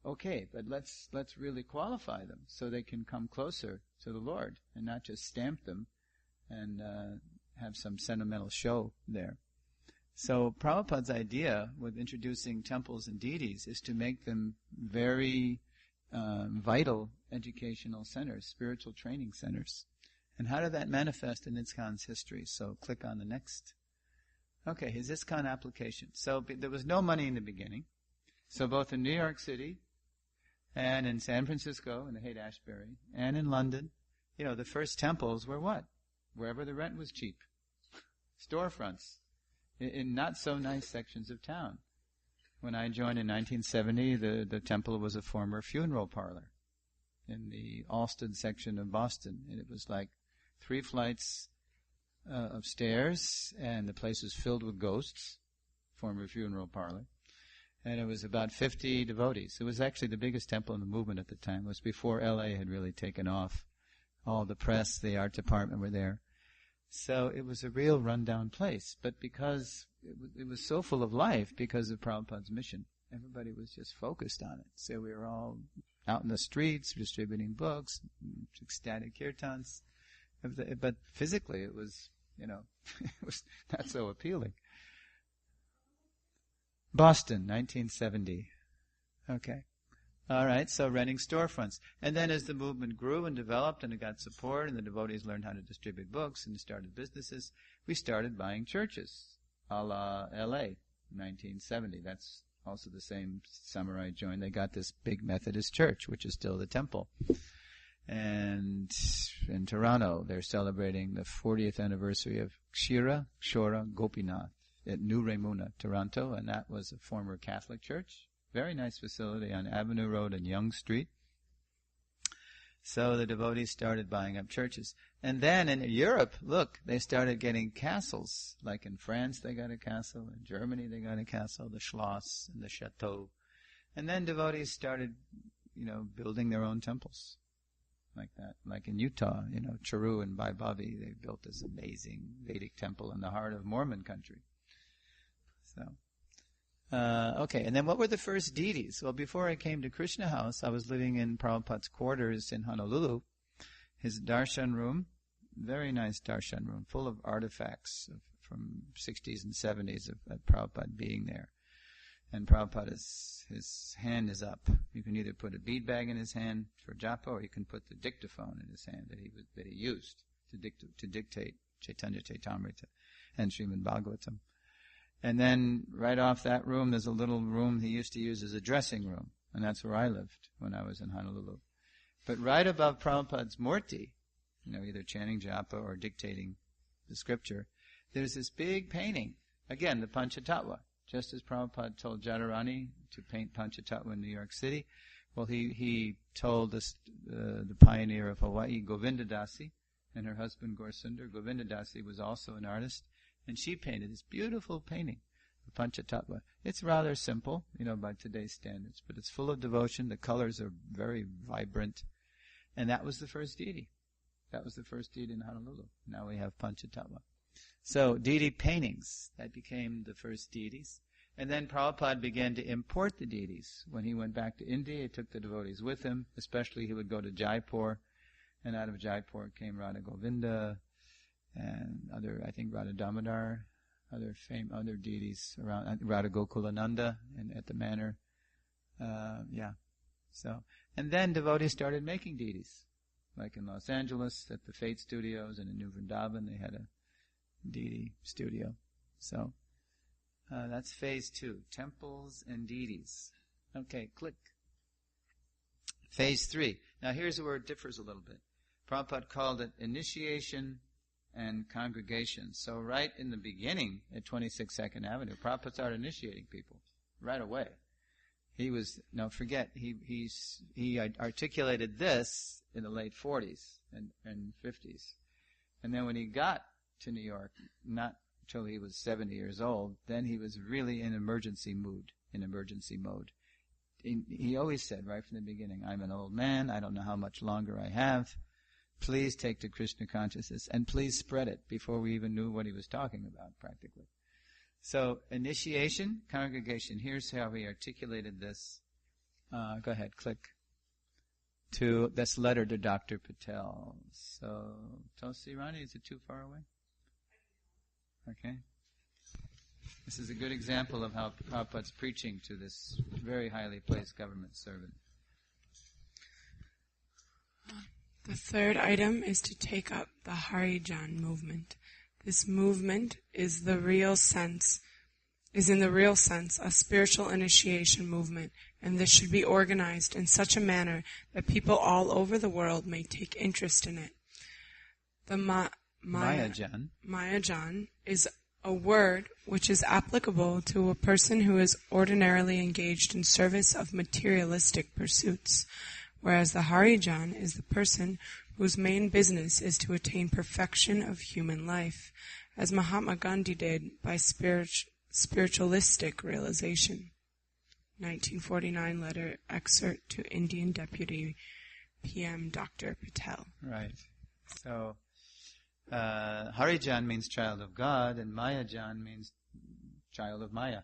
Okay, but let's really qualify them so they can come closer to the Lord and not just stamp them and have some sentimental show there. So Prabhupada's idea with introducing temples and deities is to make them very vital educational centers, spiritual training centers. And how did that manifest in ISKCON's history? So click on the next. Okay, his ISKCON application. So there was no money in the beginning. So both in New York City and in San Francisco, in the Haight-Ashbury, and in London, the first temples were what? Wherever the rent was cheap. Storefronts in not so nice sections of town. When I joined in 1970, the temple was a former funeral parlor in the Alston section of Boston. And it was like 3 flights of stairs, and the place was filled with ghosts, former funeral parlor. And it was about 50 devotees. It was actually the biggest temple in the movement at the time. It was before LA had really taken off. All the press, the art department were there. So it was a real rundown place. But because it was so full of life because of Prabhupada's mission, everybody was just focused on it. So we were all out in the streets distributing books, ecstatic kirtans. But physically it was, it was not so appealing. Boston, 1970. Okay. All right, so renting storefronts. And then as the movement grew and developed and it got support and the devotees learned how to distribute books and started businesses, we started buying churches, a la L.A., 1970. That's also the same summer I joined. They got this big Methodist church, which is still the temple. And in Toronto, they're celebrating the 40th anniversary of Kshora Gopinath at New Raymuna, Toronto, and that was a former Catholic church. Very nice facility on Avenue Road and Yonge Street. So the devotees started buying up churches. And then in Europe, look, they started getting castles. Like in France, they got a castle. In Germany, they got a castle, the Schloss and the Chateau. And then devotees started, building their own temples. Like that. Like in Utah, Charu and Vaibhavi, they built this amazing Vedic temple in the heart of Mormon country. So, okay, and then what were the first deities? Well, before I came to Krishna House, I was living in Prabhupada's quarters in Honolulu. His darshan room, very nice darshan room, full of artifacts from 60s and 70s of Prabhupada being there. And Prabhupada, his hand is up. You can either put a bead bag in his hand for japa, or you can put the dictaphone in his hand that he used to dictate Chaitanya Chaitamrita and Srimad Bhagavatam. And then right off that room, there's a little room he used to use as a dressing room. And that's where I lived when I was in Honolulu. But right above Prabhupada's murti, either chanting japa or dictating the scripture, there's this big painting. Again, the Panchatattva. Just as Prabhupada told Jadharani to paint Panchatattva in New York City, well, he told the pioneer of Hawaii, Govinda Dasi, and her husband Gaurasundar. Govinda Dasi was also an artist. And she painted this beautiful painting, the Panchatattva. It's rather simple, by today's standards, but it's full of devotion. The colors are very vibrant. And that was the first deity. That was the first deity in Honolulu. Now we have Panchatattva. So, deity paintings, that became the first deities. And then Prabhupada began to import the deities. When he went back to India, he took the devotees with him. Especially he would go to Jaipur. And out of Jaipur came Radha Govinda, and I think Radha Damodar, other deities around, Radha Gokulananda at the manor. So, and then devotees started making deities. Like in Los Angeles at the Fate Studios and in New Vrindavan, they had a deity studio. So, that's phase 2, temples and deities. Okay, click. Phase 3. Now here's where it differs a little bit. Prabhupada called it initiation and congregation. So right in the beginning at 26 2nd Avenue, Prabhupada started initiating people right away. He articulated this in the late 40s and 50s. And then when he got to New York, not until he was 70 years old, then he was really in emergency mode. He always said right from the beginning, I'm an old man, I don't know how much longer I have. Please take to Krishna consciousness and please spread it, before we even knew what he was talking about practically. So initiation, congregation. Here's how he articulated this. Go ahead, click. To this letter to Dr. Patel. So, Tulsi Rani, is it too far away? Okay. This is a good example of how Prabhupada's preaching to this very highly placed government servant. The third item is to take up the Harijan movement. This movement is in the real sense a spiritual initiation movement, and this should be organized in such a manner that people all over the world may take interest in it. The Mayajan is a word which is applicable to a person who is ordinarily engaged in service of materialistic pursuits, whereas the Harijan is the person whose main business is to attain perfection of human life, as Mahatma Gandhi did by spiritualistic realization. 1949 letter excerpt to Indian Deputy PM Dr. Patel. Right. So, Harijan means child of God, and Mayajan means child of Maya.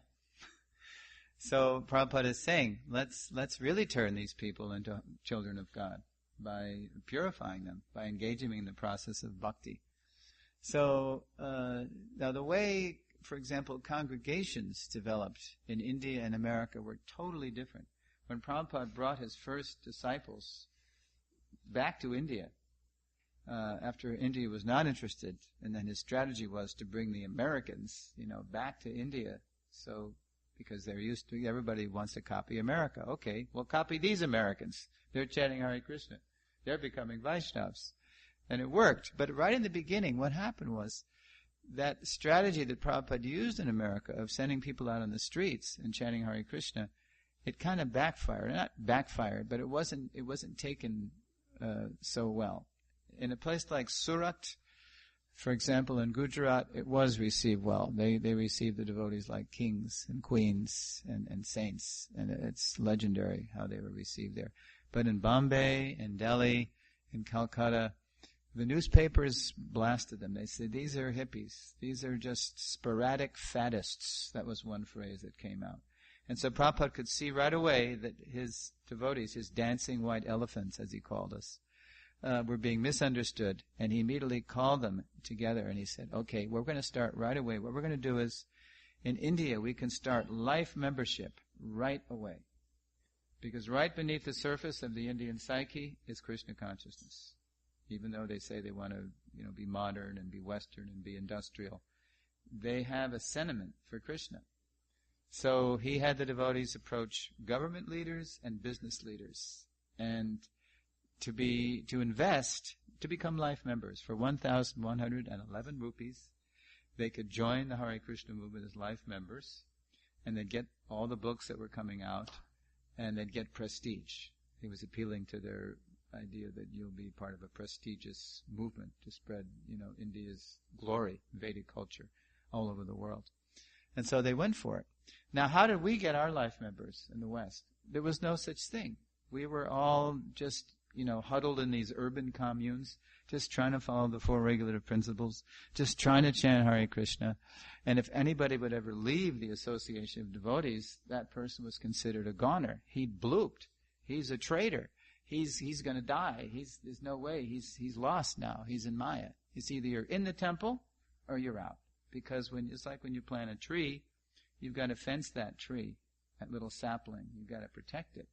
So Prabhupada is saying, let's really turn these people into children of God by purifying them, by engaging them in the process of bhakti. So now the way, for example, congregations developed in India and America were totally different. When Prabhupada brought his first disciples back to India, after India was not interested, and then his strategy was to bring the Americans, back to India. So, because they're used to, everybody wants to copy America. Okay, well, copy these Americans. They're chanting Hare Krishna. They're becoming Vaishnavas. And it worked. But right in the beginning, what happened was that strategy that Prabhupada used in America of sending people out on the streets and chanting Hare Krishna, it kind of backfired. Not backfired, but it wasn't taken so well. In a place like Surat, for example, in Gujarat, it was received well. They received the devotees like kings and queens and saints, and it's legendary how they were received there. But in Bombay, in Delhi, in Calcutta, the newspapers blasted them. They said, these are hippies. These are just sporadic faddists. That was one phrase that came out. And so Prabhupada could see right away that his devotees, his dancing white elephants, as he called us, were being misunderstood, and he immediately called them together and he said, okay, we're going to start right away. What we're going to do is, in India, we can start life membership right away. Because right beneath the surface of the Indian psyche is Krishna consciousness. Even though they say they want to, be modern and be Western and be industrial, they have a sentiment for Krishna. So he had the devotees approach government leaders and business leaders, and to invest, to become life members. For 1,111 rupees, they could join the Hare Krishna movement as life members, and they'd get all the books that were coming out, and they'd get prestige. He was appealing to their idea that you'll be part of a prestigious movement to spread, India's glory, Vedic culture, all over the world. And so they went for it. Now, how did we get our life members in the West? There was no such thing. We were all just, huddled in these urban communes, just trying to follow the four regulative principles, just trying to chant Hare Krishna. And if anybody would ever leave the association of devotees, that person was considered a goner. He'd blooped. He's a traitor. He's going to die. There's no way. He's lost now. He's in Maya. It's either you're in the temple or you're out. Because it's like when you plant a tree, you've got to fence that tree, that little sapling. You've got to protect it.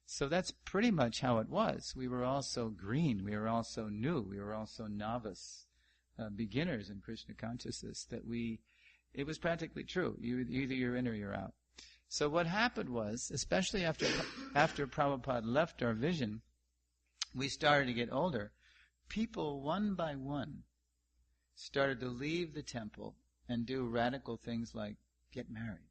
So that's pretty much how it was. We were all so green. We were all so new. We were all so novice, beginners in Krishna consciousness that it was practically true. Either you're in or you're out. So what happened was, especially after Prabhupada left our vision, we started to get older. People, one by one, started to leave the temple and do radical things like get married.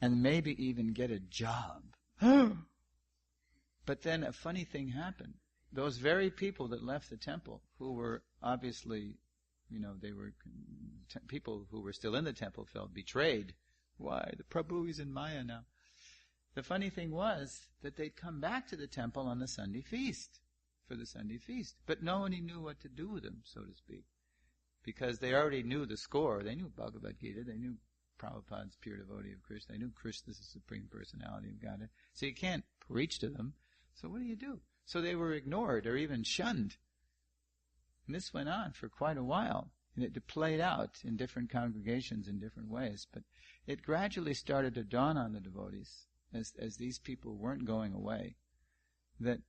And maybe even get a job. But then a funny thing happened. Those very people that left the temple, who were obviously, people who were still in the temple felt betrayed. Why? The Prabhu is in Maya now. The funny thing was that they'd come back to the temple on the Sunday feast, for the Sunday feast. But no one knew what to do with them, so to speak. Because they already knew the score. They knew Bhagavad Gita. They knew Prabhupada's pure devotee of Krishna. They knew Krishna is the Supreme Personality of Godhead. So you can't preach to them. So what do? So they were ignored or even shunned. And this went on for quite a while. And it played out in different congregations in different ways. But it gradually started to dawn on the devotees as these people weren't going away. that,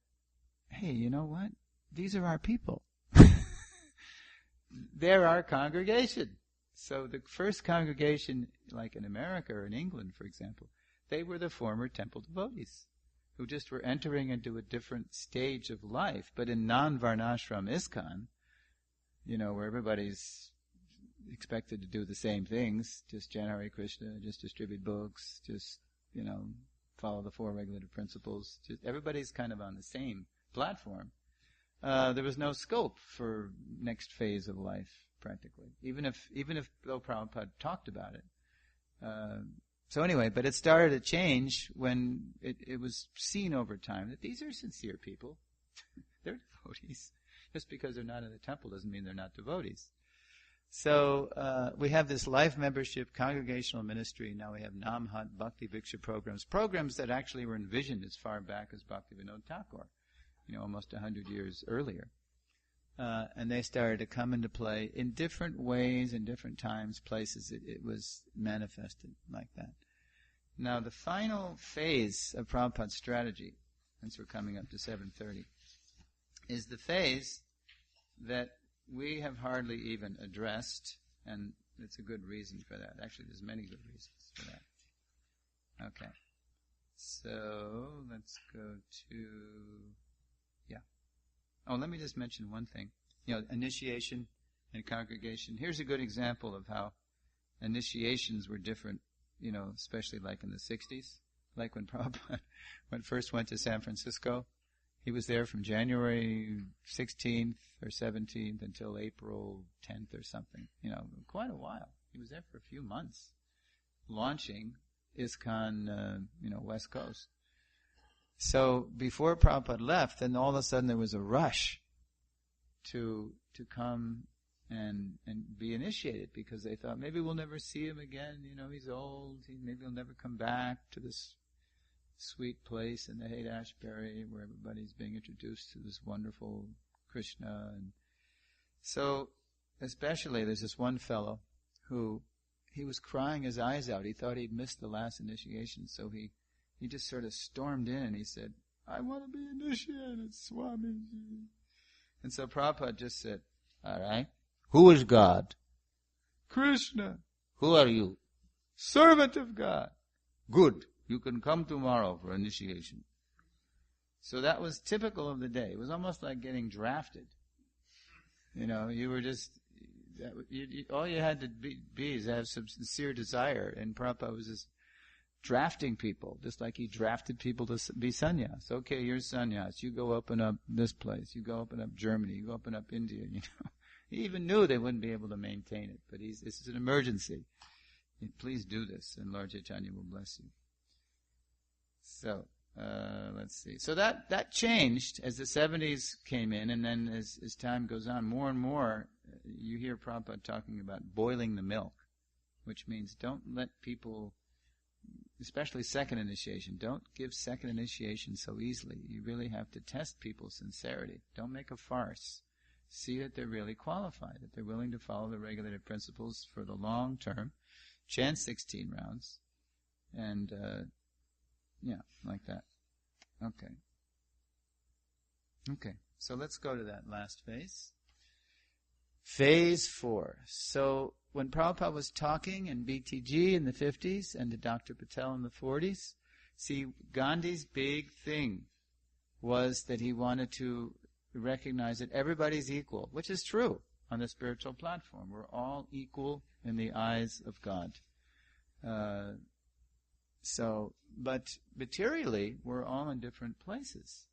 hey, you know what? These are our people. They're our congregation. So the first congregation, like in America or in England, for example, they were the former temple devotees who just were entering into a different stage of life. But in non-varnashram ISKCON, where everybody's expected to do the same things, just chant Hare Krishna, just distribute books, just, follow the four regulative principles. Just, everybody's kind of on the same platform. There was no scope for next phase of life, practically. Even if though Prabhupada talked about it. So anyway, but it started to change when it was seen over time that these are sincere people. They're devotees. Just because they're not in the temple doesn't mean they're not devotees. So we have this life membership, congregational ministry. Now we have Namhat, Bhakti Bhiksha programs that actually were envisioned as far back as Bhaktivinoda Thakur, almost 100 years earlier. And they started to come into play in different ways, in different times, places. It was manifested like that. Now the final phase of Prabhupada's strategy, since we're coming up to 7:30, is the phase that we have hardly even addressed, and it's a good reason for that. Actually, there's many good reasons for that. Okay. So, let's go to... Oh, let me just mention one thing. Initiation and congregation. Here's a good example of how initiations were different, especially like in the 60s. Like when Prabhupada first went to San Francisco, he was there from January 16th or 17th until April 10th or something. Quite a while. He was there for a few months, launching ISKCON, West Coast. So before Prabhupada left, then all of a sudden there was a rush to come and be initiated, because they thought maybe we'll never see him again. He's old. Maybe he'll never come back to this sweet place in the Haight-Ashbury where everybody's being introduced to this wonderful Krishna. And so, especially, there's this one fellow who he was crying his eyes out. He thought he'd missed the last initiation, so he just sort of stormed in and he said, "I want to be initiated, Swamiji." And so Prabhupada just said, "All right, who is God?" "Krishna." "Who are you?" "Servant of God." "Good. You can come tomorrow for initiation." So that was typical of the day. It was almost like getting drafted. You were just, all you had to be is have some sincere desire. And Prabhupada was just drafting people, just like he drafted people to be sannyas. Okay, you're sannyas. You go open up this place. You go open up Germany. You go open up India. He even knew they wouldn't be able to maintain it. But this is an emergency. Please do this, and Lord Chaitanya will bless you. So, let's see. So that changed as the 70s came in, and then as time goes on, more and more, you hear Prabhupada talking about boiling the milk, which means don't let people, especially second initiation, don't give second initiation so easily. You really have to test people's sincerity. Don't make a farce. See that they're really qualified, that they're willing to follow the regulative principles for the long term, chant 16 rounds, and like that. Okay, so let's go to that last phase. Phase 4. So when Prabhupada was talking in BTG in the 50s and to Dr. Patel in the 40s, see, Gandhi's big thing was that he wanted to recognize that everybody's equal, which is true on the spiritual platform. We're all equal in the eyes of God. But materially, we're all in different places.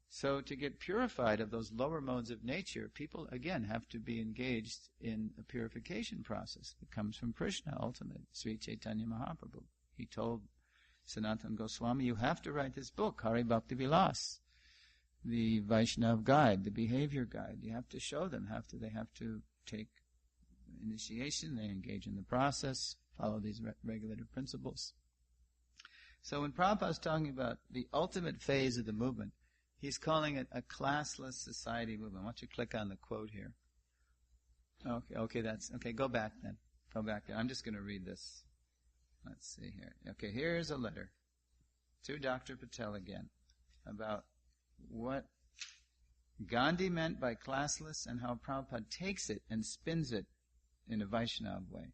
So to get purified of those lower modes of nature, people, again, have to be engaged in a purification process that comes from Krishna, ultimately, Sri Chaitanya Mahaprabhu. He told Sanatana Goswami, you have to write this book, Hari Bhakti Vilas, the Vaishnava guide, the behavior guide. You have to show them, they have to take initiation, they engage in the process, follow these regulative principles. So when Prabhupada is talking about the ultimate phase of the movement, he's calling it a classless society movement. Why don't you click on the quote here? Okay, go back then. Go back there. I'm just going to read this. Let's see here. Okay, here's a letter to Dr. Patel again about what Gandhi meant by classless and how Prabhupada takes it and spins it in a Vaishnava way.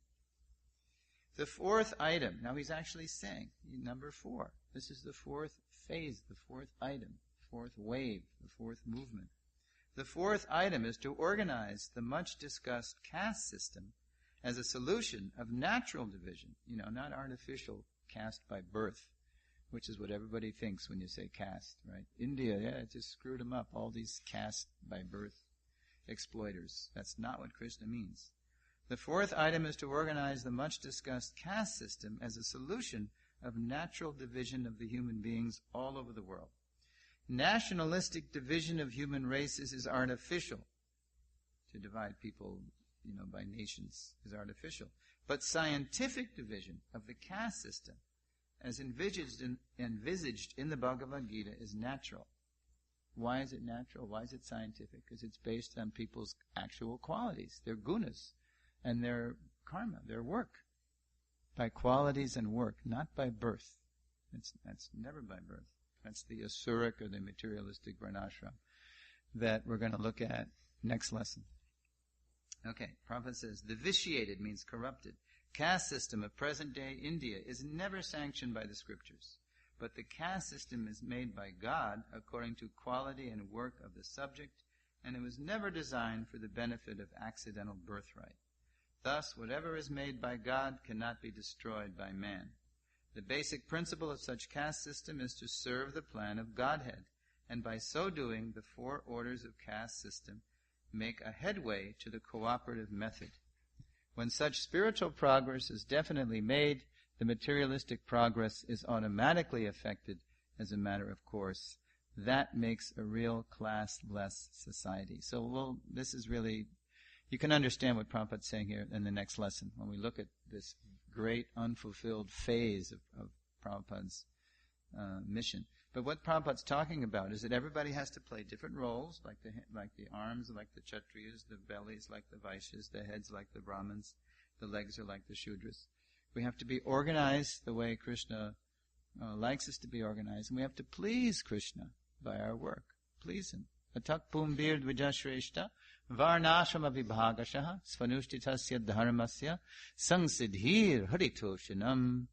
The fourth item, now he's actually saying, number 4, this is the fourth phase, the fourth item, fourth wave, the fourth movement. The fourth item is to organize the much discussed caste system as a solution of natural division, not artificial caste by birth, which is what everybody thinks when you say caste, right? India, it just screwed them up, all these caste by birth exploiters. That's not what Krishna means. The fourth item is to organize the much discussed caste system as a solution of natural division of the human beings all over the world. Nationalistic division of human races is artificial. To divide people, by nations is artificial. But scientific division of the caste system, as envisaged in the Bhagavad Gita, is natural. Why is it natural? Why is it scientific? Because it's based on people's actual qualities, their gunas, and their karma, their work. By qualities and work, not by birth. That's never by birth. That's the asuric or the materialistic varnashram that we're going to look at next lesson. Okay, Prabhupada says, the vitiated means corrupted caste system of present-day India is never sanctioned by the scriptures, but the caste system is made by God according to quality and work of the subject, and it was never designed for the benefit of accidental birthright. Thus, whatever is made by God cannot be destroyed by man. The basic principle of such caste system is to serve the plan of Godhead, and by so doing, the 4 orders of caste system make a headway to the cooperative method. When such spiritual progress is definitely made, the materialistic progress is automatically affected as a matter of course. That makes a real classless society. So this is really, you can understand what Prabhupada's saying here in the next lesson when we look at this great unfulfilled phase of Prabhupada's mission. But what Prabhupada's talking about is that everybody has to play different roles, like the arms like the Kshatriyas, the bellies like the Vaishyas, the heads like the Brahmins, the legs are like the Shudras. We have to be organized the way Krishna likes us to be organized, and we have to please Krishna by our work. Please Him. Atak pumbir dvijashreshta varnashrama vibhagashaha svanushthitasya dharmasya sangsiddhir haritoshanam.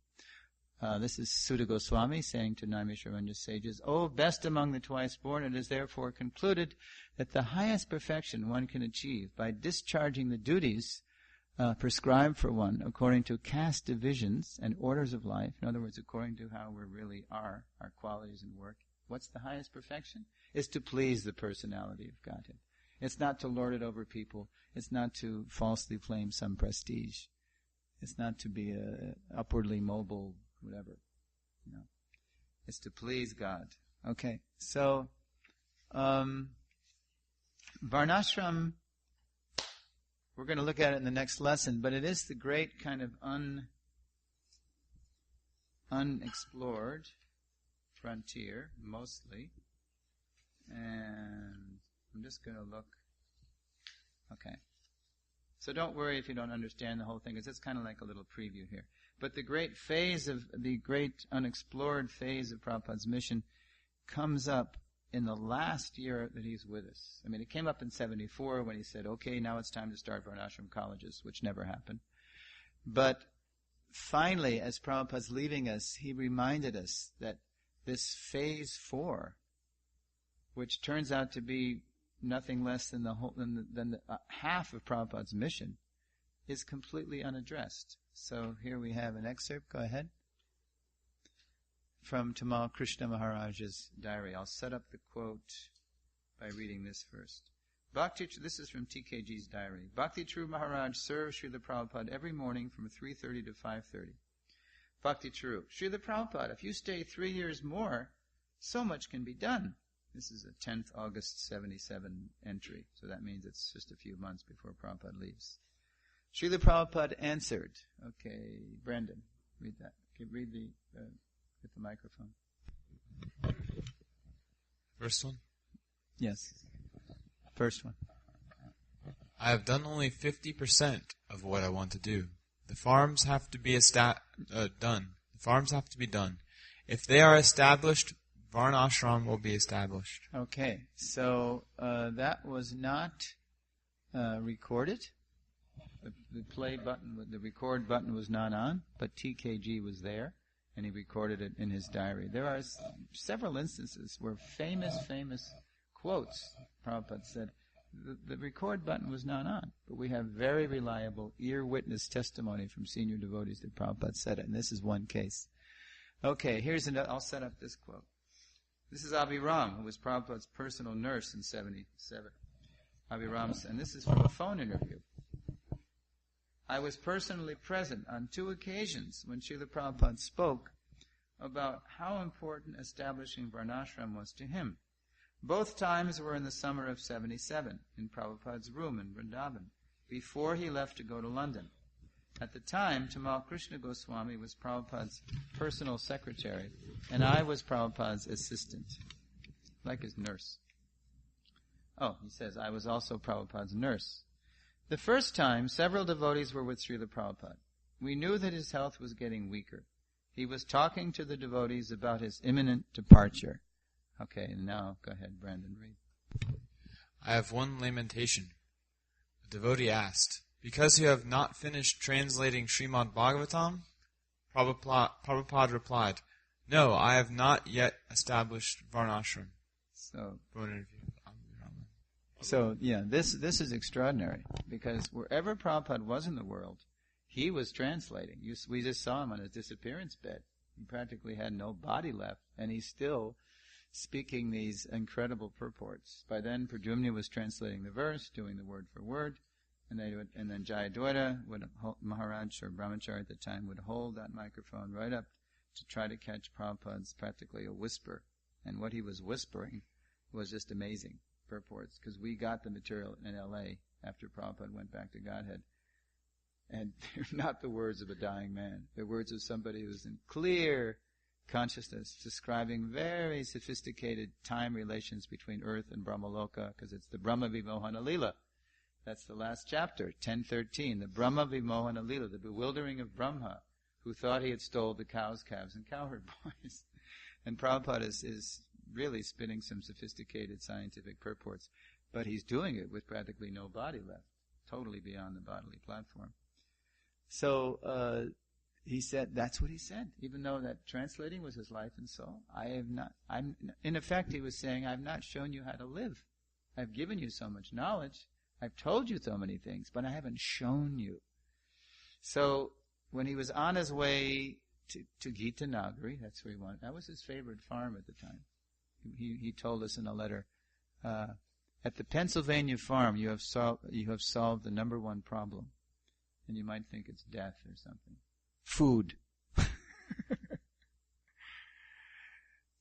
This is Sutta Goswami saying to Naimisharanya sages, O best among the twice born, it is therefore concluded that the highest perfection one can achieve by discharging the duties prescribed for one according to caste divisions and orders of life, in other words, according to how we really are, our qualities and work. What's the highest perfection? Is to please the personality of Godhead. It's not to lord it over people. It's not to falsely claim some prestige. It's not to be upwardly mobile, whatever. It's to please God. Okay, so Varnashram, we're going to look at it in the next lesson, but it is the great kind of unexplored frontier, mostly. And I'm just going to look. Okay. So don't worry if you don't understand the whole thing, because it's kind of like a little preview here. But the great unexplored phase of Prabhupada's mission comes up in the last year that he's with us. I mean, it came up in 74 when he said, okay, now it's time to start Varnashram colleges, which never happened. But finally, as Prabhupada's leaving us, he reminded us that this phase 4, which turns out to be nothing less than the half of Prabhupada's mission, is completely unaddressed. So here we have an excerpt. Go ahead. From Tamal Krishna Maharaj's diary. I'll set up the quote by reading this first. This is from TKG's diary. Bhakti True Maharaj serves Srila Prabhupada every morning from 3:30 to 5:30. Bhakti True. Srila Prabhupada, if you stay 3 years more, so much can be done. This is a 10th August 77 entry, so that means it's just a few months before Prabhupada leaves. Srila Prabhupada answered. Okay, Brendan, read that. Okay, read get the microphone. First one? Yes. First one. I have done only 50% of what I want to do. The farms have to be done. The farms have to be done. If they are established, Varnashram will be established. Okay, so that was not recorded. The play button, the record button was not on, but TKG was there, and he recorded it in his diary. There are several instances where famous quotes, Prabhupada said, the record button was not on, but we have very reliable ear witness testimony from senior devotees that Prabhupada said it, and this is one case. Okay, here's another, I'll set up this quote. This is Abhiram, who was Prabhupada's personal nurse in 77. Abhiram, and this is from a phone interview. I was personally present on 2 occasions when Srila Prabhupada spoke about how important establishing Varnashram was to him. Both times were in the summer of 77, in Prabhupada's room in Vrindavan, before he left to go to London. At the time, Tamal Krishna Goswami was Prabhupada's personal secretary, and I was Prabhupada's assistant, like his nurse. Oh, he says, I was also Prabhupada's nurse. The first time, several devotees were with Srila Prabhupada. We knew that his health was getting weaker. He was talking to the devotees about his imminent departure. Okay, now go ahead, Brandon, read. I have one lamentation. A devotee asked, because you have not finished translating Srimad Bhagavatam? Prabhupada replied, no, I have not yet established Varnashram. So, yeah, this is extraordinary, because wherever Prabhupada was in the world, he was translating. We just saw him on his disappearance bed. He practically had no body left, and he's still speaking these incredible purports. By then, Pradyumna was translating the verse, doing the word for word, and then Jayadvaita, Maharaj or Brahmachari at the time, would hold that microphone right up to try to catch Prabhupada's practically a whisper. And what he was whispering was just amazing purports, because we got the material in L.A. after Prabhupada went back to Godhead. And they're not the words of a dying man. They're words of somebody who's in clear consciousness, describing very sophisticated time relations between earth and Brahmaloka, because it's the Brahma Vimohana Lila. That's the last chapter, 10:13, the Brahma Vimohana Lila, the bewildering of Brahma, who thought he had stole the cows, calves, and cowherd boys. And Prabhupada is really spinning some sophisticated scientific purports, but he's doing it with practically no body left, totally beyond the bodily platform. So he said, that's what he said, even though that translating was his life and soul. In effect, he was saying, I've not shown you how to live. I've given you so much knowledge. I've told you so many things, but I haven't shown you. So when he was on his way to Gita Nagari, that's where he went. That was his favorite farm at the time. He told us in a letter, at the Pennsylvania farm, you have solved the number one problem. And you might think it's death or something. Food.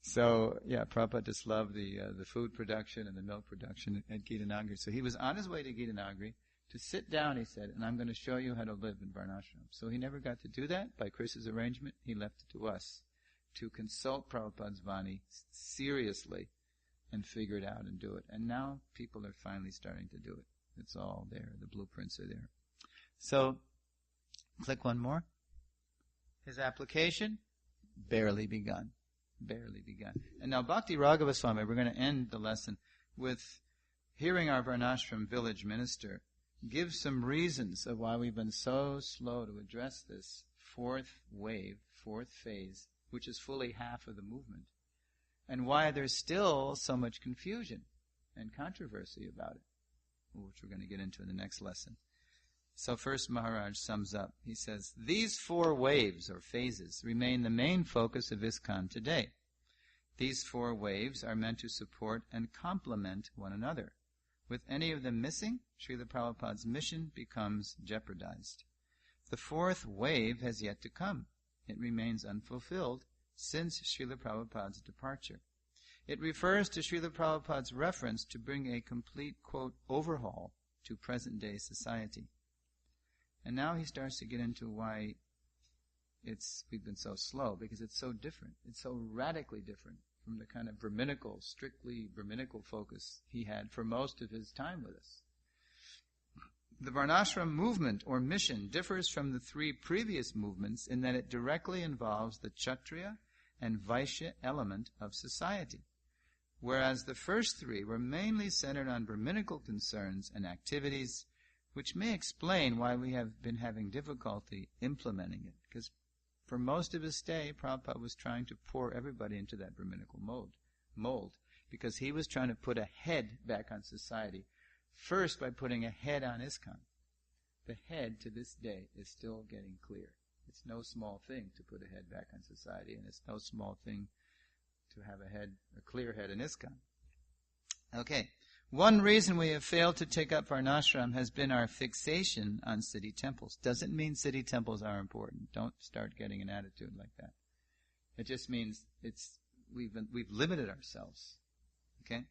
So, yeah, Prabhupada just loved the food production and the milk production at Gita Nagari. So he was on his way to Gita Nagari to sit down, he said, and I'm going to show you how to live in Varnashram. So he never got to do that. By Chris's arrangement, he left it to us to consult Prabhupada's Vani seriously and figure it out and do it. And now people are finally starting to do it. It's all there. The blueprints are there. So, click one more. His application, barely begun. Barely begun. And now Bhakti Raghava Swami, we're going to end the lesson with hearing our Varnashram village minister give some reasons of why we've been so slow to address this fourth wave, fourth phase, which is fully half of the movement, and why there's still so much confusion and controversy about it, which we're going to get into in the next lesson. So first Maharaj sums up. He says, these 4 waves or phases remain the main focus of ISKCON today. These 4 waves are meant to support and complement one another. With any of them missing, Srila Prabhupada's mission becomes jeopardized. The 4th wave has yet to come. It remains unfulfilled since Srila Prabhupada's departure. It refers to Srila Prabhupada's reference to bring a complete, quote, overhaul to present-day society. And now he starts to get into why we've been so slow, because it's so different. It's so radically different from the kind of Brahminical, strictly Brahminical focus he had for most of his time with us. The Varnashram movement or mission differs from the 3 previous movements in that it directly involves the Kshatriya and Vaishya element of society, whereas the first three were mainly centered on Brahminical concerns and activities, which may explain why we have been having difficulty implementing it, because for most of his stay, Prabhupada was trying to pour everybody into that Brahminical mold, because he was trying to put a head back on society, first by putting a head on ISKCON. The head, to this day, is still getting clear. It's no small thing to put a head back on society, and it's no small thing to have a clear head in ISKCON. Okay. One reason we have failed to take up Varnashram has been our fixation on city temples. Doesn't mean city temples are important. Don't start getting an attitude like that. It just means we've limited ourselves. Okay?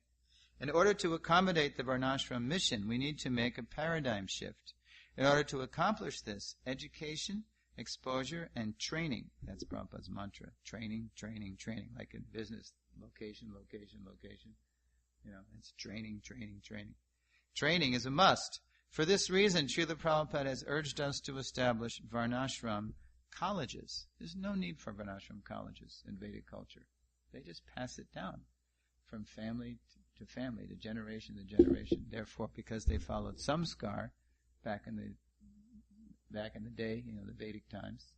In order to accommodate the Varnashram mission, we need to make a paradigm shift. In order to accomplish this, education, exposure, and training. That's Prabhupada's mantra. Training, training, training. Like in business, location, location, location. It's training, training, training. Training is a must. For this reason, Srila Prabhupada has urged us to establish Varnashram colleges. There's no need for Varnashram colleges in Vedic culture. They just pass it down from family to family, to generation to generation. Therefore, because they followed samskar back in the day, the Vedic times,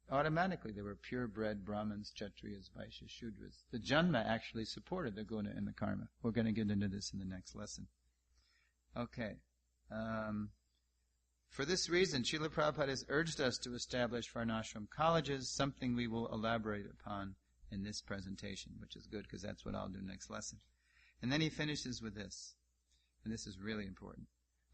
automatically they were purebred Brahmins, Kshatriyas, Vaishyas, Shudras. The Janma actually supported the Guna and the Karma. We're going to get into this in the next lesson. Okay. For this reason, Srila Prabhupada has urged us to establish Varnashram colleges, something we will elaborate upon in this presentation, which is good because that's what I'll do next lesson. And then he finishes with this, and this is really important.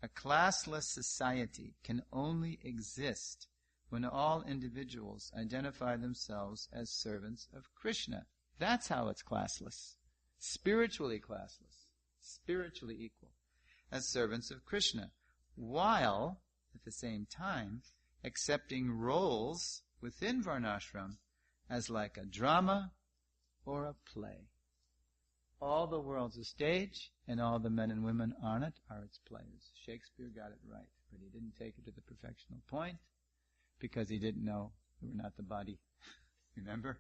A classless society can only exist when all individuals identify themselves as servants of Krishna. That's how it's classless. Spiritually classless. Spiritually equal. As servants of Krishna. While, at the same time, accepting roles within Varnashram as like a drama or a play. All the world's a stage, and all the men and women on it are its players. Shakespeare got it right, but he didn't take it to the perfectional point, because he didn't know we were not the body. Remember?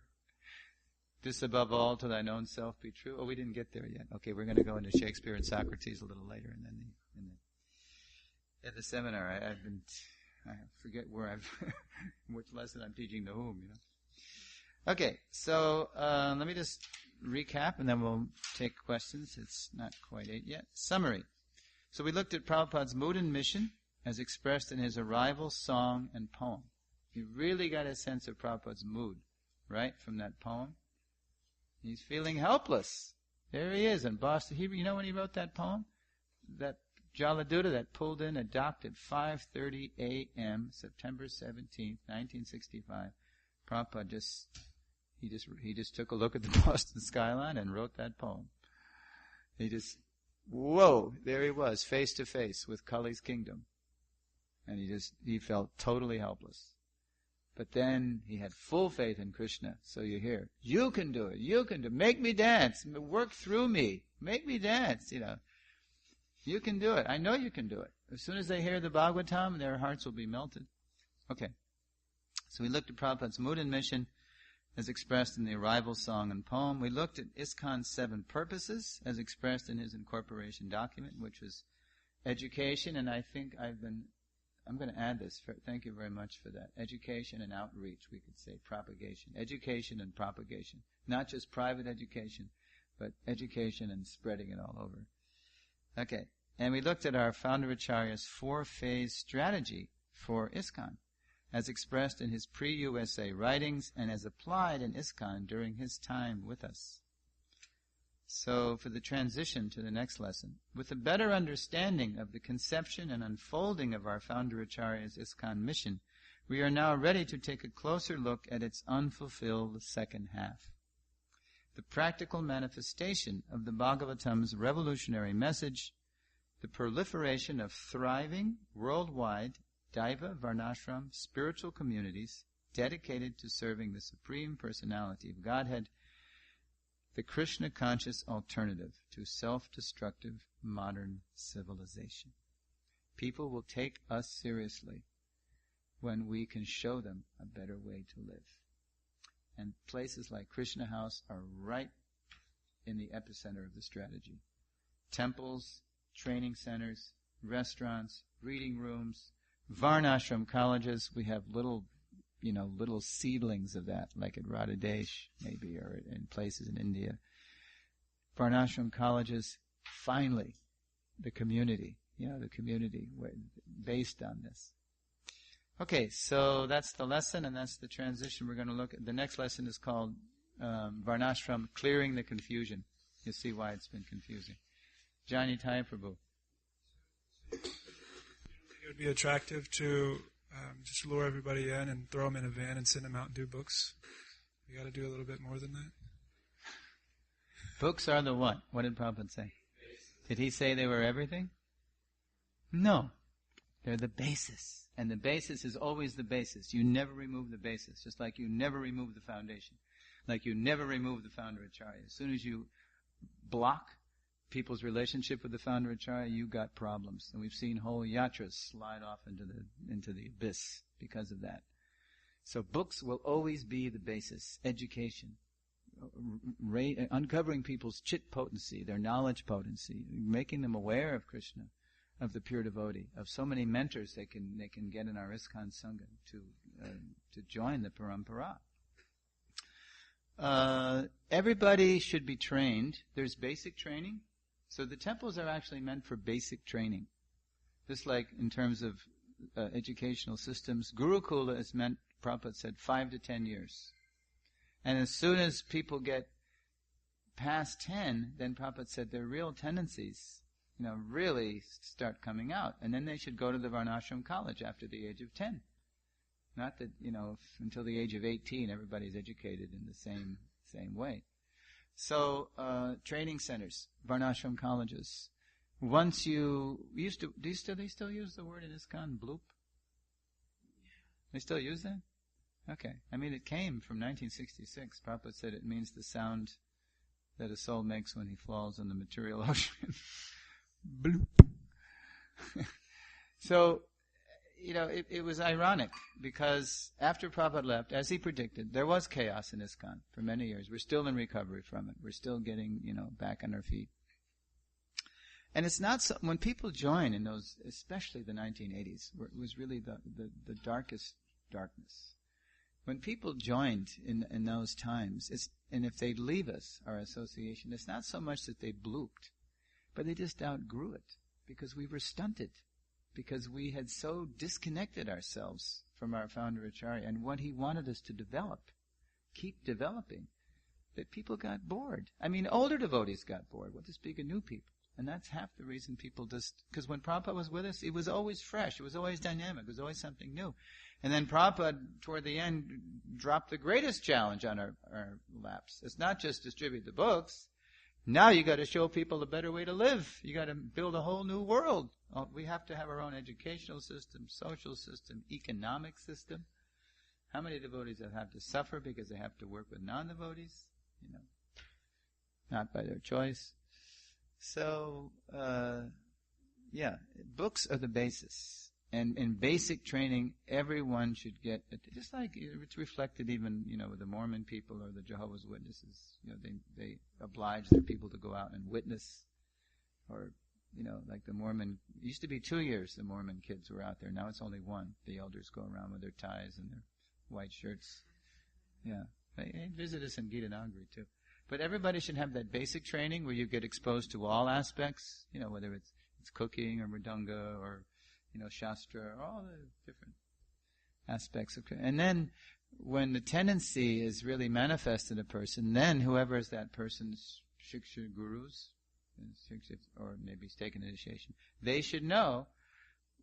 This above all to thine own self be true. Oh, we didn't get there yet. Okay, we're going to go into Shakespeare and Socrates a little later, and then at the seminar, I forget where which lesson I'm teaching to whom, Okay, so let me just recap, and then we'll take questions. It's not quite 8 yet. Summary. So we looked at Prabhupada's mood and mission as expressed in his arrival, song, and poem. You really got a sense of Prabhupada's mood, right, from that poem? He's feeling helpless. There he is in Boston. You know when he wrote that poem? That Jaladuta that pulled in a docked at 5:30 a.m., September 17th, 1965. Prabhupada he just took a look at the Boston skyline and wrote that poem. Whoa, there he was, face to face with Kali's kingdom. And he felt totally helpless. But then he had full faith in Krishna. So you hear, you can do it, make me dance, work through me, make me dance, You can do it, I know you can do it. As soon as they hear the Bhagavatam, their hearts will be melted. Okay. So we looked at Prabhupada's mood and mission as expressed in the arrival song and poem. We looked at ISKCON's 7 purposes as expressed in his incorporation document, which was education, and I think I'm going to add this. Thank you very much for that. Education and outreach, we could say propagation. Education and propagation. Not just private education, but education and spreading it all over. Okay. And we looked at our Founder-Acharya's 4-phase strategy for ISKCON, as expressed in his pre-USA writings and as applied in ISKCON during his time with us. So, for the transition to the next lesson, with a better understanding of the conception and unfolding of our Founder-Acharya's ISKCON mission, we are now ready to take a closer look at its unfulfilled second half. The practical manifestation of the Bhagavatam's revolutionary message, the proliferation of thriving, worldwide, Daiva Varnashram spiritual communities dedicated to serving the Supreme Personality of Godhead, the Krishna-conscious alternative to self-destructive modern civilization. People will take us seriously when we can show them a better way to live. And places like Krishna House are right in the epicenter of the strategy. Temples, training centers, restaurants, reading rooms, Varnashram colleges. We have little seedlings of that, like at Radhadesh, maybe, or in places in India. Varnashram colleges, finally, the community based on this. Okay, so that's the lesson and that's the transition we're going to look at. The next lesson is called Varnashram, Clearing the Confusion. You'll see why it's been confusing. Jani Thai Prabhu. It would be attractive to just lure everybody in and throw them in a van and send them out and do books. We got to do a little bit more than that. Books are the what? What did Prabhupada say? Did he say they were everything? No. They're the basis. And the basis is always the basis. You never remove the basis, just like you never remove the foundation. Like you never remove the Founder-Acarya. As soon as you block people's relationship with the Founder-Acarya, you got problems. And we've seen whole yatras slide off into the abyss because of that. So books will always be the basis. Education. Uncovering people's chit potency, their knowledge potency, making them aware of Krishna, of the pure devotee, of so many mentors they can get in our ISKCON Sangha to join the Parampara. Everybody should be trained. There's basic training. So the temples are actually meant for basic training. Just like in terms of educational systems, Gurukula is meant, Prabhupada said, 5 to 10 years. And as soon as people get past 10, then Prabhupada said their real tendencies, really start coming out. And then they should go to the Varnashram college after the age of 10. Not that, until the age of 18 everybody's educated in the same way. So, training centers, Varnashram colleges. Once do they still use the word in ISKCON, bloop? They still use that? Okay. It came from 1966. Prabhupada said it means the sound that a soul makes when he falls in the material ocean. Bloop. So, it was ironic because after Prabhupada left, as he predicted, there was chaos in ISKCON for many years. We're still in recovery from it. We're still getting, back on our feet. And it's not so, when people join in those, especially the 1980s, where it was really the darkest darkness. When people joined in those times, and if they leave us, our association, it's not so much that they blooped, but they just outgrew it because we were stunted, because we had so disconnected ourselves from our Founder-Acarya and what he wanted us to develop, keep developing, that people got bored. Older devotees got bored. What to speak of new people? And that's half the reason people because when Prabhupada was with us, it was always fresh, it was always dynamic, it was always something new. And then Prabhupada, toward the end, dropped the greatest challenge on our laps. It's not just distribute the books. Now you got to show people a better way to live. You got to build a whole new world. We have to have our own educational system, social system, economic system. How many devotees have to suffer because they have to work with non-devotees? Not by their choice. So, books are the basis. And in basic training, everyone should get, just like it's reflected even, with the Mormon people or the Jehovah's Witnesses. They oblige their people to go out and witness. Or, like the Mormon, it used to be 2 years the Mormon kids were out there. Now it's only 1. The elders go around with their ties and their white shirts. Yeah. They visit us in Gita Nagari too. But everybody should have that basic training where you get exposed to all aspects, whether it's cooking or mridanga or, Shastra, all the different aspects of. And then when the tendency is really manifest in a person, then whoever is that person's shiksha gurus, or maybe he's taken initiation, they should know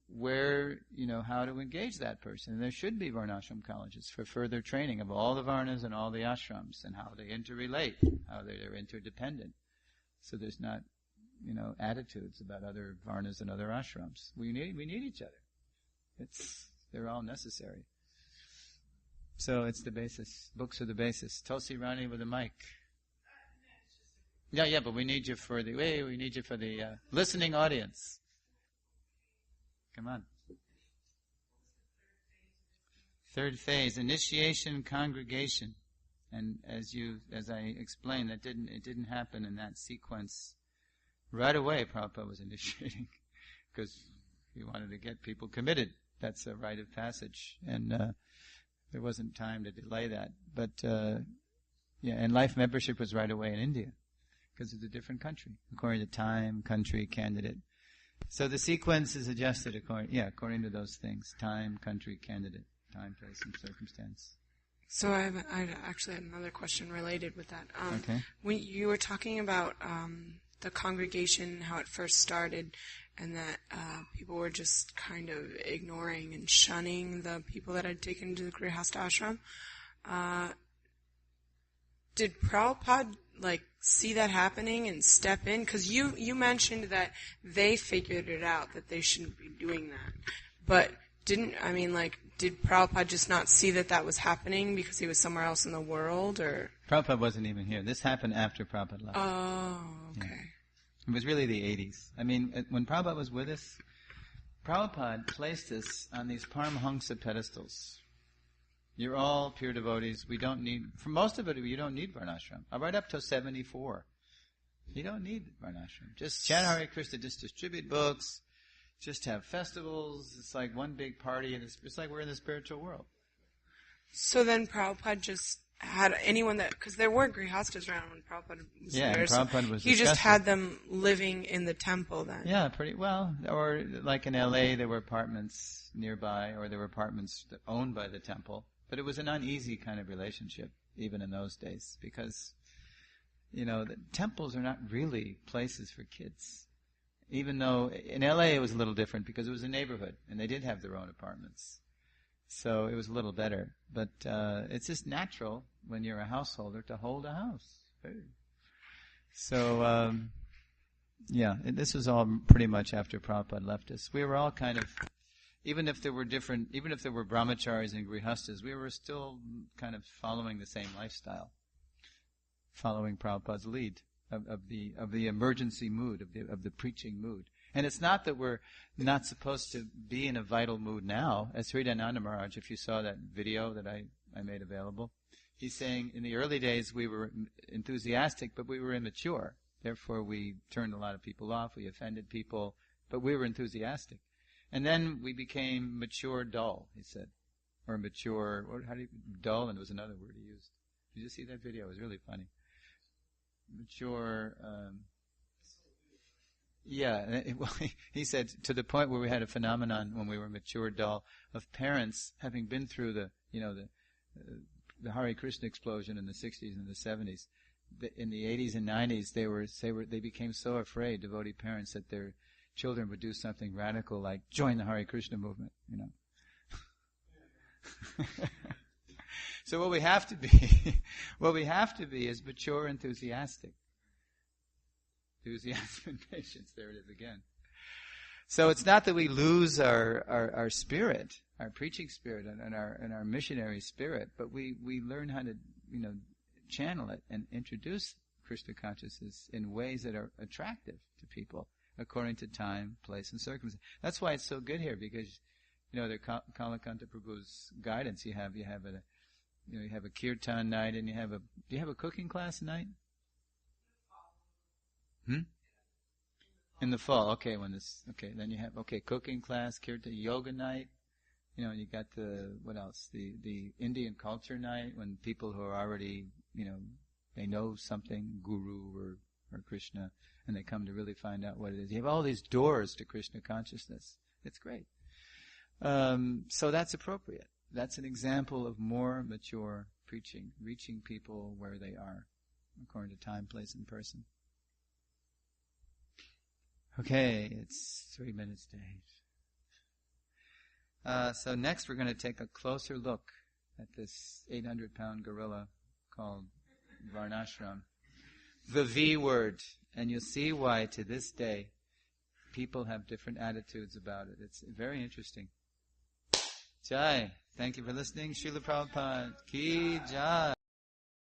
where, how to engage that person. And there should be Varnashram colleges for further training of all the Varnas and all the ashrams and how they interrelate, how they're interdependent. So there's not, attitudes about other Varnas and other ashrams. We need each other. They're all necessary. So it's the basis. Books are the basis. Tulsi Rani with a mic. Yeah, but we need you for the listening audience. Come on. Third phase, initiation, congregation. And as I explained, it didn't happen in that sequence. Right away, Prabhupada was initiating, because he wanted to get people committed. That's a rite of passage, and there wasn't time to delay that. But and life membership was right away in India, because it's a different country, according to time, country, candidate. So the sequence is adjusted according to those things: time, country, candidate, time, place, and circumstance. So I actually had another question related with that. Okay. When you were talking about the congregation, how it first started, and that people were just kind of ignoring and shunning the people that had taken to the Grihastha ashram, did Prabhupada see that happening and step in? Because you mentioned that they figured it out, that they shouldn't be doing that. But did Prabhupada just not see that was happening because he was somewhere else in the world, or? Prabhupada wasn't even here. This happened after Prabhupada left. Oh, okay. Yeah. It was really the 80s. I mean, when Prabhupada was with us, Prabhupada placed us on these Paramahamsa pedestals. You're all pure devotees. For most of it, you don't need Varnashram. Right up to 74. You don't need Varnashram. Just chant Hare Krishna, just distribute books, just have festivals. It's like one big party, and it's like we're in the spiritual world. So then Prabhupada just had anyone because there were grihastas around when Prabhupada was there. Yeah, Prabhupada was he just had them living in the temple then. Yeah, pretty well. Or like in LA, there were apartments nearby, or there were apartments owned by the temple. But it was an uneasy kind of relationship, even in those days, because, the temples are not really places for kids. Even though in LA it was a little different because it was a neighborhood, and they did have their own apartments. So it was a little better. But it's just natural when you're a householder to hold a house. So, this was all pretty much after Prabhupada left us. We were all kind of, even if there were brahmacharis and grihastas, we were still kind of following the same lifestyle, following Prabhupada's lead of the emergency mood, of the preaching mood. And it's not that we're not supposed to be in a vital mood now. As Sridhananda Maharaj, if you saw that video that I made available, he's saying in the early days we were enthusiastic, but we were immature. Therefore we turned a lot of people off, we offended people, but we were enthusiastic. And then we became mature dull, he said. Or mature, dull, and there was another word he used. Did you see that video? It was really funny. Mature, he said to the point where we had a phenomenon when we were mature dull of parents having been through the Hare Krishna explosion in the 60s and the 70s. In the 80s and 90s, they became so afraid, devotee parents, that their children would do something radical like join the Hare Krishna movement, So what we have to be is mature, enthusiastic. Enthusiasm and patience, there it is again. So it's not that we lose our spirit, our preaching spirit and our missionary spirit, but we learn how to, channel it and introduce Krishna consciousness in ways that are attractive to people according to time, place, and circumstance. That's why it's so good here, because the Kalakanta Prabhu's guidance. You have a kirtan night, and do you have a cooking class night? In the fall, okay. Then you have cooking class, kirtan, yoga night. You got what else? The Indian culture night, when people who are already, they know something, Guru or Krishna, and they come to really find out what it is. You have all these doors to Krishna consciousness. It's great. So that's appropriate. That's an example of more mature preaching, reaching people where they are, according to time, place, and person. Okay, it's 3 minutes to 8. So next we're going to take a closer look at this 800-pound gorilla called Varnashram. The V word. And you'll see why to this day people have different attitudes about it. It's very interesting. Jai. Thank you for listening. Srila Prabhupada. Ki Jai.